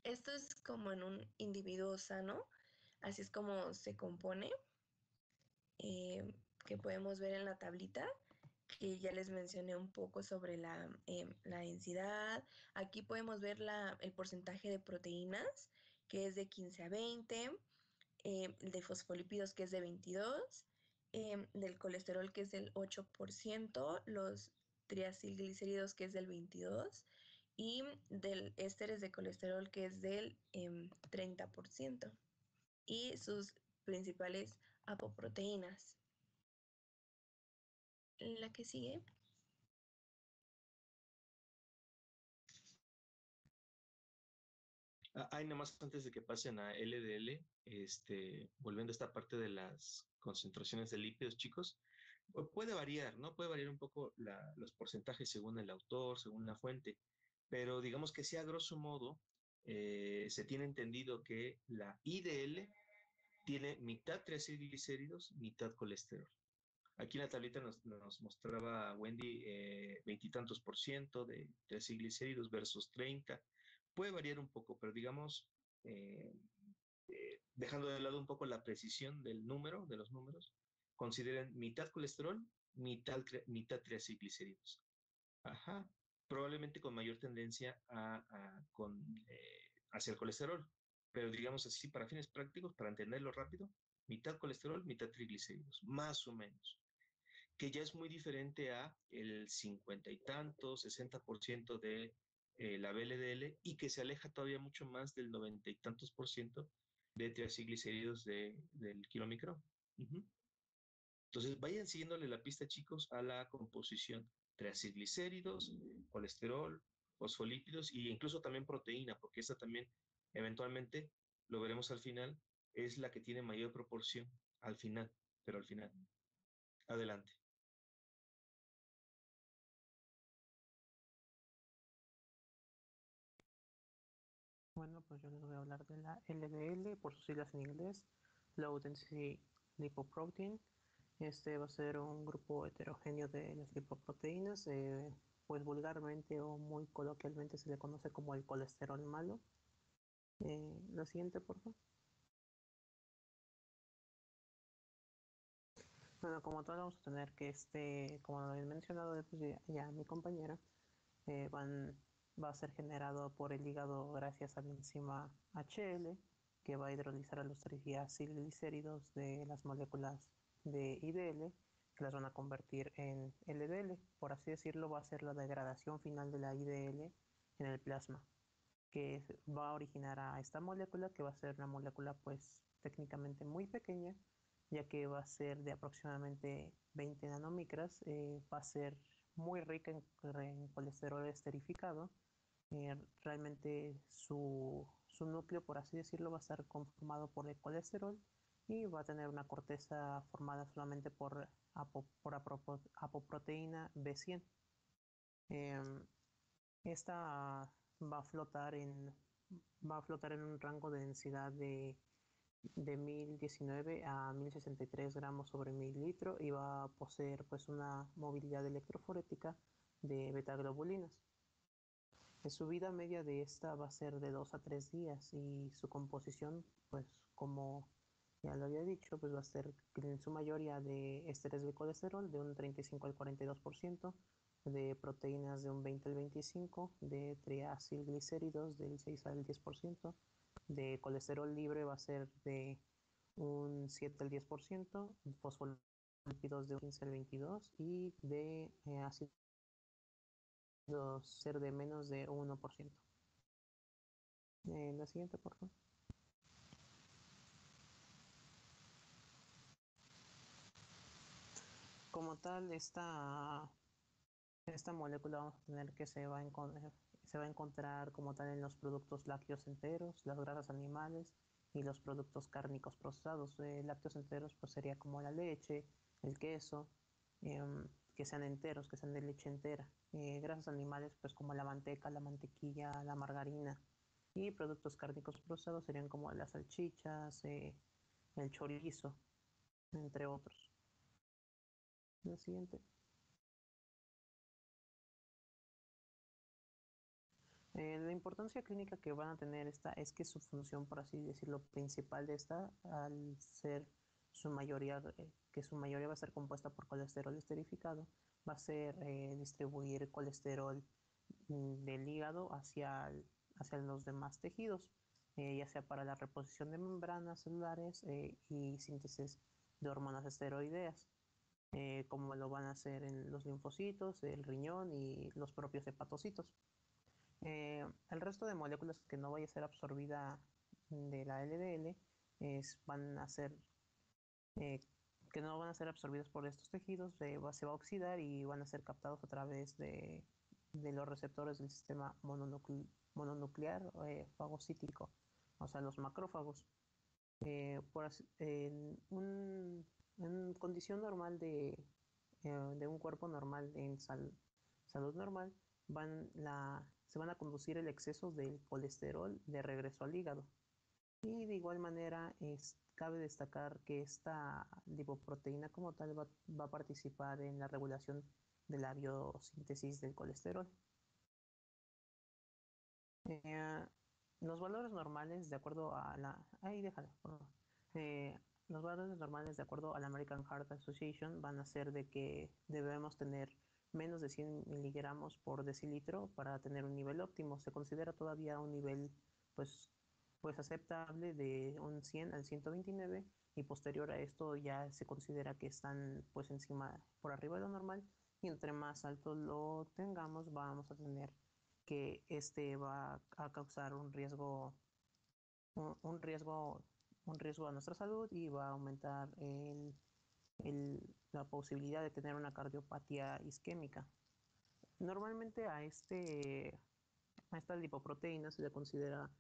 Esto es como en un individuo sano, así es como se compone, que podemos ver en la tablita, que ya les mencioné un poco sobre la densidad. Aquí podemos ver el porcentaje de proteínas, que es de 15 a 20, de fosfolípidos, que es de 22, del colesterol, que es del 8%, los triacilglicéridos, que es del 22%, y del ésteres de colesterol, que es del 30%, y sus principales apoproteínas. La que sigue. Hay nada más antes de que pasen a LDL, volviendo a esta parte de las concentraciones de lípidos, chicos, puede variar, ¿no? Puede variar un poco los porcentajes según el autor, según la fuente, pero digamos que sí, a grosso modo, se tiene entendido que la IDL tiene mitad triacilglicéridos, mitad colesterol. Aquí en la tablita nos mostraba Wendy 20 y tantos % de triacilglicéridos versus 30. Puede variar un poco, pero digamos, dejando de lado un poco la precisión de los números, consideren mitad colesterol, mitad triacilglicéridos. Ajá. Probablemente con mayor tendencia hacia el colesterol, pero digamos así, para fines prácticos, para entenderlo rápido, mitad colesterol, mitad triglicéridos, más o menos, que ya es muy diferente a el 50 y tantos, 60% de la VLDL, y que se aleja todavía mucho más del 90 y tantos % de triacilglicéridos del kilomicrón. Entonces, vayan siguiéndole la pista, chicos, a la composición: triacilglicéridos, colesterol, fosfolípidos e incluso también proteína, porque esta también, eventualmente, lo veremos al final, es la que tiene mayor proporción al final, pero al final. Adelante. Bueno, pues yo les voy a hablar de la LDL, por sus siglas en inglés, Low Density Lipoprotein. Este va a ser un grupo heterogéneo de las lipoproteínas, pues vulgarmente o muy coloquialmente se le conoce como el colesterol malo. La siguiente, por favor. Bueno, como todos vamos a tener que como lo habéis mencionado pues ya mi compañera, va a ser generado por el hígado gracias a la enzima HL, que va a hidrolizar a los triacilglicéridos de las moléculas de IDL, que las van a convertir en LDL. Por así decirlo, va a ser la degradación final de la IDL en el plasma, que va a originar a esta molécula, que va a ser una molécula pues técnicamente muy pequeña, ya que va a ser de aproximadamente 20 nanomicras, va a ser muy rica en colesterol esterificado. Realmente su núcleo, por así decirlo, va a estar conformado por el colesterol y va a tener una corteza formada solamente por apoproteína B100. Esta va a flotar en un rango de densidad de 1019 a 1063 gramos sobre mililitro y va a poseer pues una movilidad electroforética de betaglobulinas. Su vida media de esta va a ser de 2 a 3 días y su composición, pues como ya lo había dicho, pues va a ser en su mayoría de ésteres de colesterol de un 35 al 42%, de proteínas de un 20 al 25%, de triacilglicéridos del 6 al 10%, de colesterol libre va a ser de un 7 al 10%, fosfolípidos de un 15 al 22% y de ácidos ser de menos de 1%. La siguiente, por favor. Como tal, esta molécula vamos a tener que se va a encontrar como tal en los productos lácteos enteros, las grasas animales y los productos cárnicos procesados. Lácteos enteros pues sería como la leche, el queso, que sean enteros, que sean de leche entera. Grasas animales, pues como la manteca, la mantequilla, la margarina. Y productos cárnicos procesados serían como las salchichas, el chorizo, entre otros. La siguiente. La importancia clínica que van a tener esta es que su función, por así decirlo, principal de esta, al ser su mayoría, que su mayoría va a ser compuesta por colesterol esterificado, va a ser distribuir colesterol del hígado hacia los demás tejidos, ya sea para la reposición de membranas celulares y síntesis de hormonas esteroideas, como lo van a hacer en los linfocitos, el riñón y los propios hepatocitos. El resto de moléculas que no vaya a ser absorbida de la LDL van a ser que no van a ser absorbidas por estos tejidos, se va a oxidar y van a ser captados a través de los receptores del sistema mononuclear fagocítico, o sea, los macrófagos. En condición normal de un cuerpo normal, en salud normal, se van a conducir el exceso del colesterol de regreso al hígado. Y de igual manera, cabe destacar que esta lipoproteína como tal va a participar en la regulación de la biosíntesis del colesterol. Los valores normales de acuerdo a la... Ahí déjalo, por favor. Los valores normales de acuerdo a la American Heart Association van a ser de que debemos tener menos de 100 miligramos por decilitro para tener un nivel óptimo. Se considera todavía un nivel pues aceptable de un 100 al 129 y posterior a esto ya se considera que están pues encima, por arriba de lo normal, y entre más alto lo tengamos vamos a tener que va a causar un riesgo a nuestra salud y va a aumentar la posibilidad de tener una cardiopatía isquémica. Normalmente a esta lipoproteína se le considera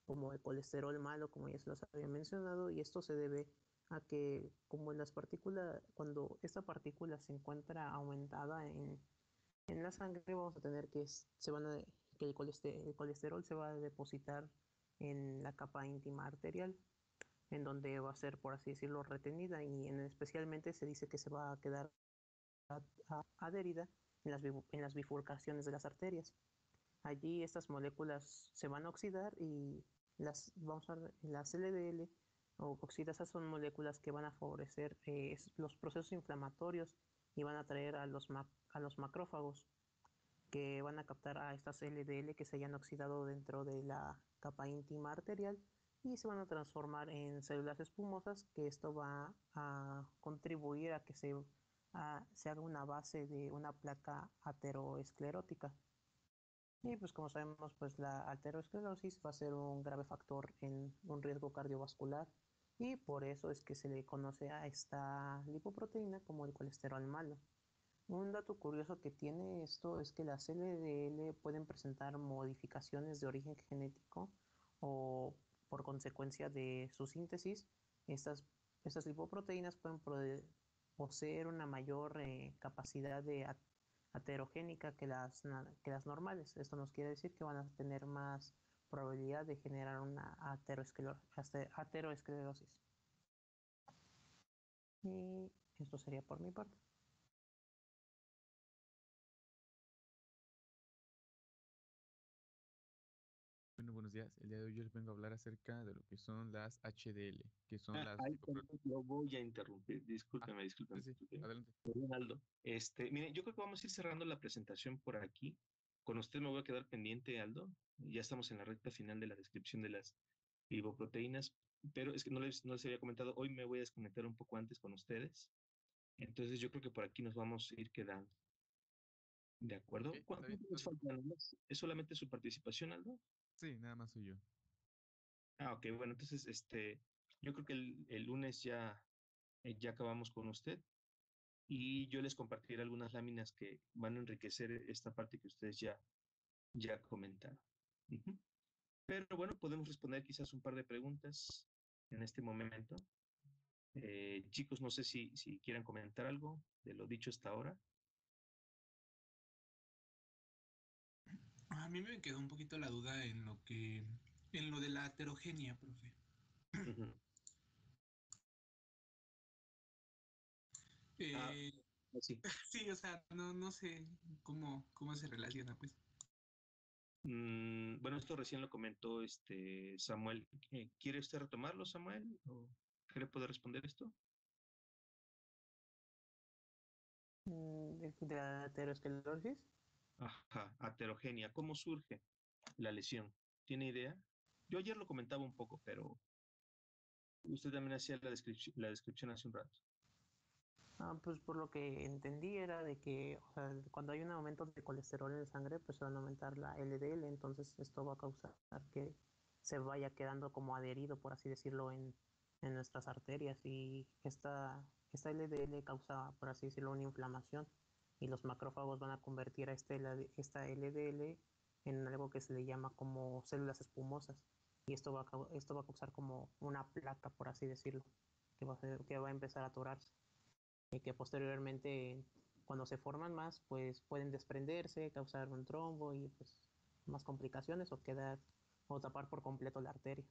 como el colesterol malo, como ya se los había mencionado, y esto se debe a que como cuando esta partícula se encuentra aumentada en la sangre, vamos a tener que el colesterol se va a depositar en la capa íntima arterial, en donde va a ser, por así decirlo, retenida, y especialmente se dice que se va a quedar adherida en las bifurcaciones de las arterias. Allí estas moléculas se van a oxidar y las LDL o oxidasas son moléculas que van a favorecer los procesos inflamatorios y van a atraer a los macrófagos, que van a captar a estas LDL que se hayan oxidado dentro de la capa íntima arterial y se van a transformar en células espumosas, que esto va a contribuir a que se haga una base de una placa ateroesclerótica. Y pues como sabemos, pues la aterosclerosis va a ser un grave factor en un riesgo cardiovascular, y por eso es que se le conoce a esta lipoproteína como el colesterol malo. Un dato curioso que tiene esto es que las LDL pueden presentar modificaciones de origen genético o por consecuencia de su síntesis. Estas lipoproteínas pueden poseer una mayor capacidad de aterogénica que las normales. Esto nos quiere decir que van a tener más probabilidad de generar una aterosclerosis. Y esto sería por mi parte. Bueno, buenos días. El día de hoy yo les vengo a hablar acerca de lo que son las HDL, que son las Ahí lo voy a interrumpir. Discúlpeme. Sí, adelante. Perdón, Aldo. Mire, yo creo que vamos a ir cerrando la presentación por aquí. Con usted me voy a quedar pendiente, Aldo. Ya estamos en la recta final de la descripción de las lipoproteínas, pero es que no les había comentado, hoy me voy a desconectar un poco antes con ustedes. Entonces yo creo que por aquí nos vamos a ir quedando. ¿De acuerdo? Okay, ¿Cuánto nos falta? ¿Es solamente su participación, Aldo? Sí, nada más soy yo. Ok, bueno, entonces yo creo que el lunes ya acabamos con usted y yo les compartiré algunas láminas que van a enriquecer esta parte que ustedes ya comentaron. Ujú. Pero bueno, podemos responder quizás un par de preguntas en este momento. Chicos, no sé si quieran comentar algo de lo dicho hasta ahora. A mí me quedó un poquito la duda en lo de la heterogenia, profe. Ujú. Sí. Sí, o sea, no sé cómo se relaciona, pues. Bueno, esto recién lo comentó Samuel. ¿Quiere usted retomarlo, Samuel? ¿O quiere poder responder esto? ¿De la aterosclerosis? Ajá, aterogenia. ¿Cómo surge la lesión? ¿Tiene idea? Yo ayer lo comentaba un poco, pero usted también hacía la descripción hace un rato. Pues por lo que entendí era de que, o sea, cuando hay un aumento de colesterol en sangre, pues se va a aumentar la LDL, entonces esto va a causar que se vaya quedando como adherido, por así decirlo, en nuestras arterias, y esta LDL causa, por así decirlo, una inflamación, y los macrófagos van a convertir a esta LDL en algo que se le llama como células espumosas, y esto va a causar como una placa, por así decirlo, que va a empezar a atorarse y que posteriormente, cuando se forman más, pues pueden desprenderse, causar un trombo y pues más complicaciones o tapar por completo la arteria.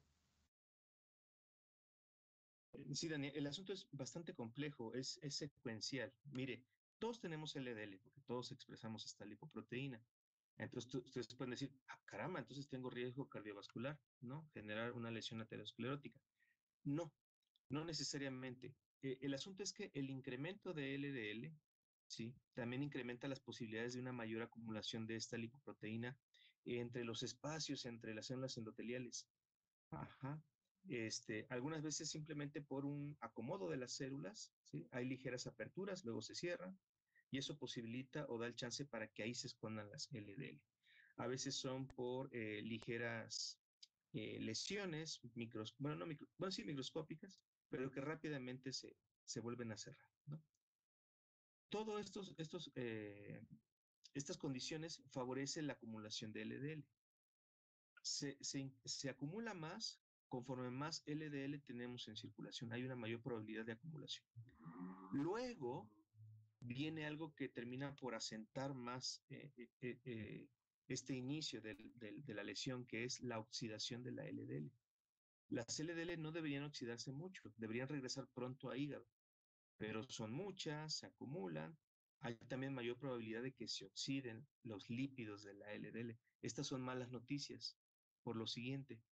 Sí, Daniel, el asunto es bastante complejo, es secuencial. Mire, todos tenemos LDL, porque todos expresamos esta lipoproteína. Entonces, ustedes pueden decir, caramba, entonces tengo riesgo cardiovascular, ¿no? Generar una lesión aterosclerótica. No, no necesariamente. El asunto es que el incremento de LDL, ¿sí? También incrementa las posibilidades de una mayor acumulación de esta lipoproteína entre los espacios, entre las células endoteliales. Ajá. Algunas veces simplemente por un acomodo de las células, ¿sí? Hay ligeras aperturas, luego se cierran, y eso posibilita o da el chance para que ahí se escondan las LDL. A veces son por ligeras lesiones, sí, microscópicas, pero que rápidamente se vuelven a cerrar, ¿no? Todas estas condiciones favorecen la acumulación de LDL. Se acumula más conforme más LDL tenemos en circulación. Hay una mayor probabilidad de acumulación. Luego viene algo que termina por asentar más este inicio de la lesión, que es la oxidación de la LDL. Las LDL no deberían oxidarse mucho, deberían regresar pronto a hígado, pero son muchas, se acumulan. Hay también mayor probabilidad de que se oxiden los lípidos de la LDL. Estas son malas noticias. Por lo siguiente,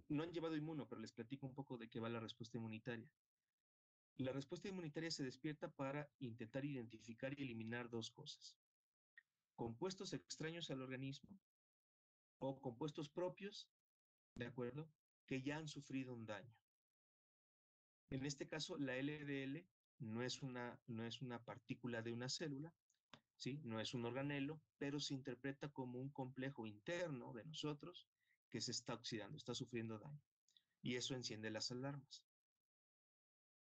no han llevado inmuno, pero les platico un poco de qué va la respuesta inmunitaria. La respuesta inmunitaria se despierta para intentar identificar y eliminar dos cosas: compuestos extraños al organismo o compuestos propios, ¿de acuerdo?, que ya han sufrido un daño. En este caso, la LDL no es una partícula de una célula, ¿sí? No es un organelo, pero se interpreta como un complejo interno de nosotros que se está oxidando, está sufriendo daño. Y eso enciende las alarmas.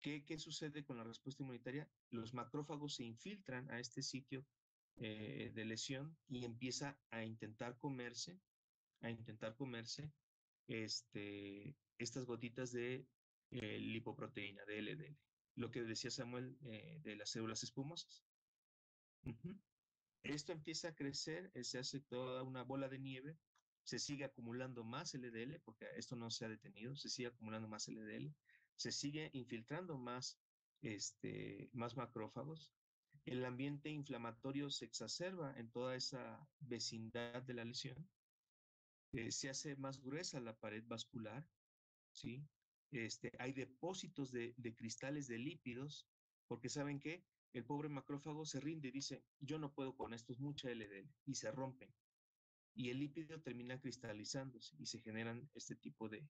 ¿Qué sucede con la respuesta inmunitaria? Los macrófagos se infiltran a este sitio de lesión y empieza a intentar comerse estas gotitas de lipoproteína, de LDL. Lo que decía Samuel de las células espumosas. Uh-huh. Esto empieza a crecer, se hace toda una bola de nieve, se sigue acumulando más LDL, porque esto no se ha detenido, se sigue acumulando más LDL, se sigue infiltrando más macrófagos, el ambiente inflamatorio se exacerba en toda esa vecindad de la lesión, se hace más gruesa la pared vascular, ¿sí? Hay depósitos de cristales de lípidos, porque ¿saben qué? El pobre macrófago se rinde y dice, yo no puedo con esto, es mucha LDL, y se rompen. Y el lípido termina cristalizándose y se generan este tipo de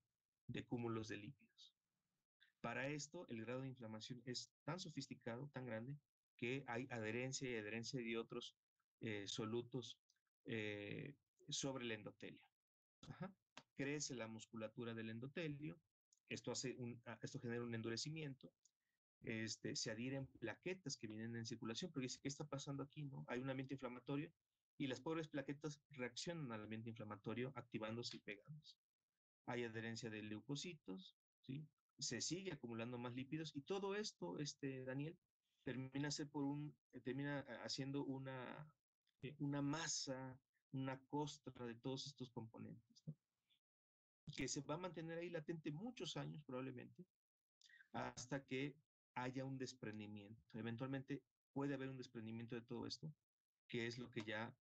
cúmulos de lípidos. Para esto, el grado de inflamación es tan sofisticado, tan grande, que hay adherencia y adherencia de otros solutos sobre el endotelio. Ajá. Crece la musculatura del endotelio, esto genera un endurecimiento, se adhieren plaquetas que vienen en circulación, porque dice, ¿qué está pasando aquí? ¿No? Hay un ambiente inflamatorio y las pobres plaquetas reaccionan al ambiente inflamatorio activándose y pegándose. Hay adherencia de leucocitos, ¿sí? Se sigue acumulando más lípidos y todo esto, Daniel, termina haciendo una masa una costra de todos estos componentes, ¿no? Que se va a mantener ahí latente muchos años probablemente, hasta que haya un desprendimiento. Eventualmente puede haber un desprendimiento de todo esto, que es lo que ya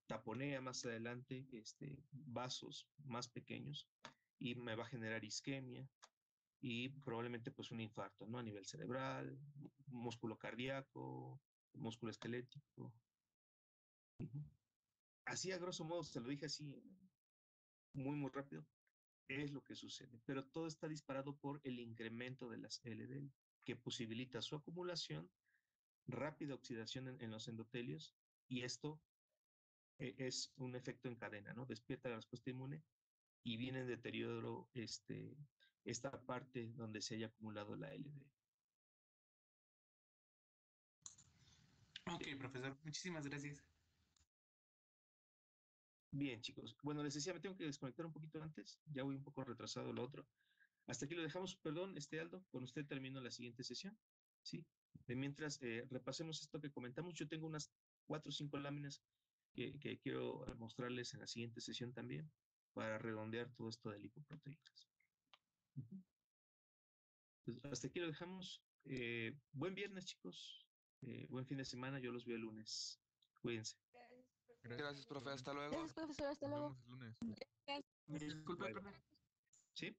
taponea más adelante vasos más pequeños y me va a generar isquemia y probablemente pues un infarto, ¿no? A nivel cerebral, músculo cardíaco, músculo esquelético. Así a grosso modo, se lo dije así muy rápido, es lo que sucede. Pero todo está disparado por el incremento de las LDL, que posibilita su acumulación, rápida oxidación en los endotelios, y esto es un efecto en cadena, ¿no? Despierta la respuesta inmune y viene en deterioro esta parte donde se haya acumulado la LDL. Ok, profesor, muchísimas gracias. Bien, chicos. Bueno, les decía, me tengo que desconectar un poquito antes. Ya voy un poco retrasado lo otro. Hasta aquí lo dejamos. Perdón, Aldo, con usted termino la siguiente sesión. ¿Sí? De mientras repasemos esto que comentamos, yo tengo unas 4 o 5 láminas que quiero mostrarles en la siguiente sesión también para redondear todo esto de lipoproteínas. Entonces, hasta aquí lo dejamos. Buen viernes, chicos. Buen fin de semana. Yo los veo el lunes. Cuídense. Gracias, profe. Hasta luego. Gracias, profesor. Hasta Nos luego. vemos el lunes. Disculpe, Bye. profe. ¿Sí?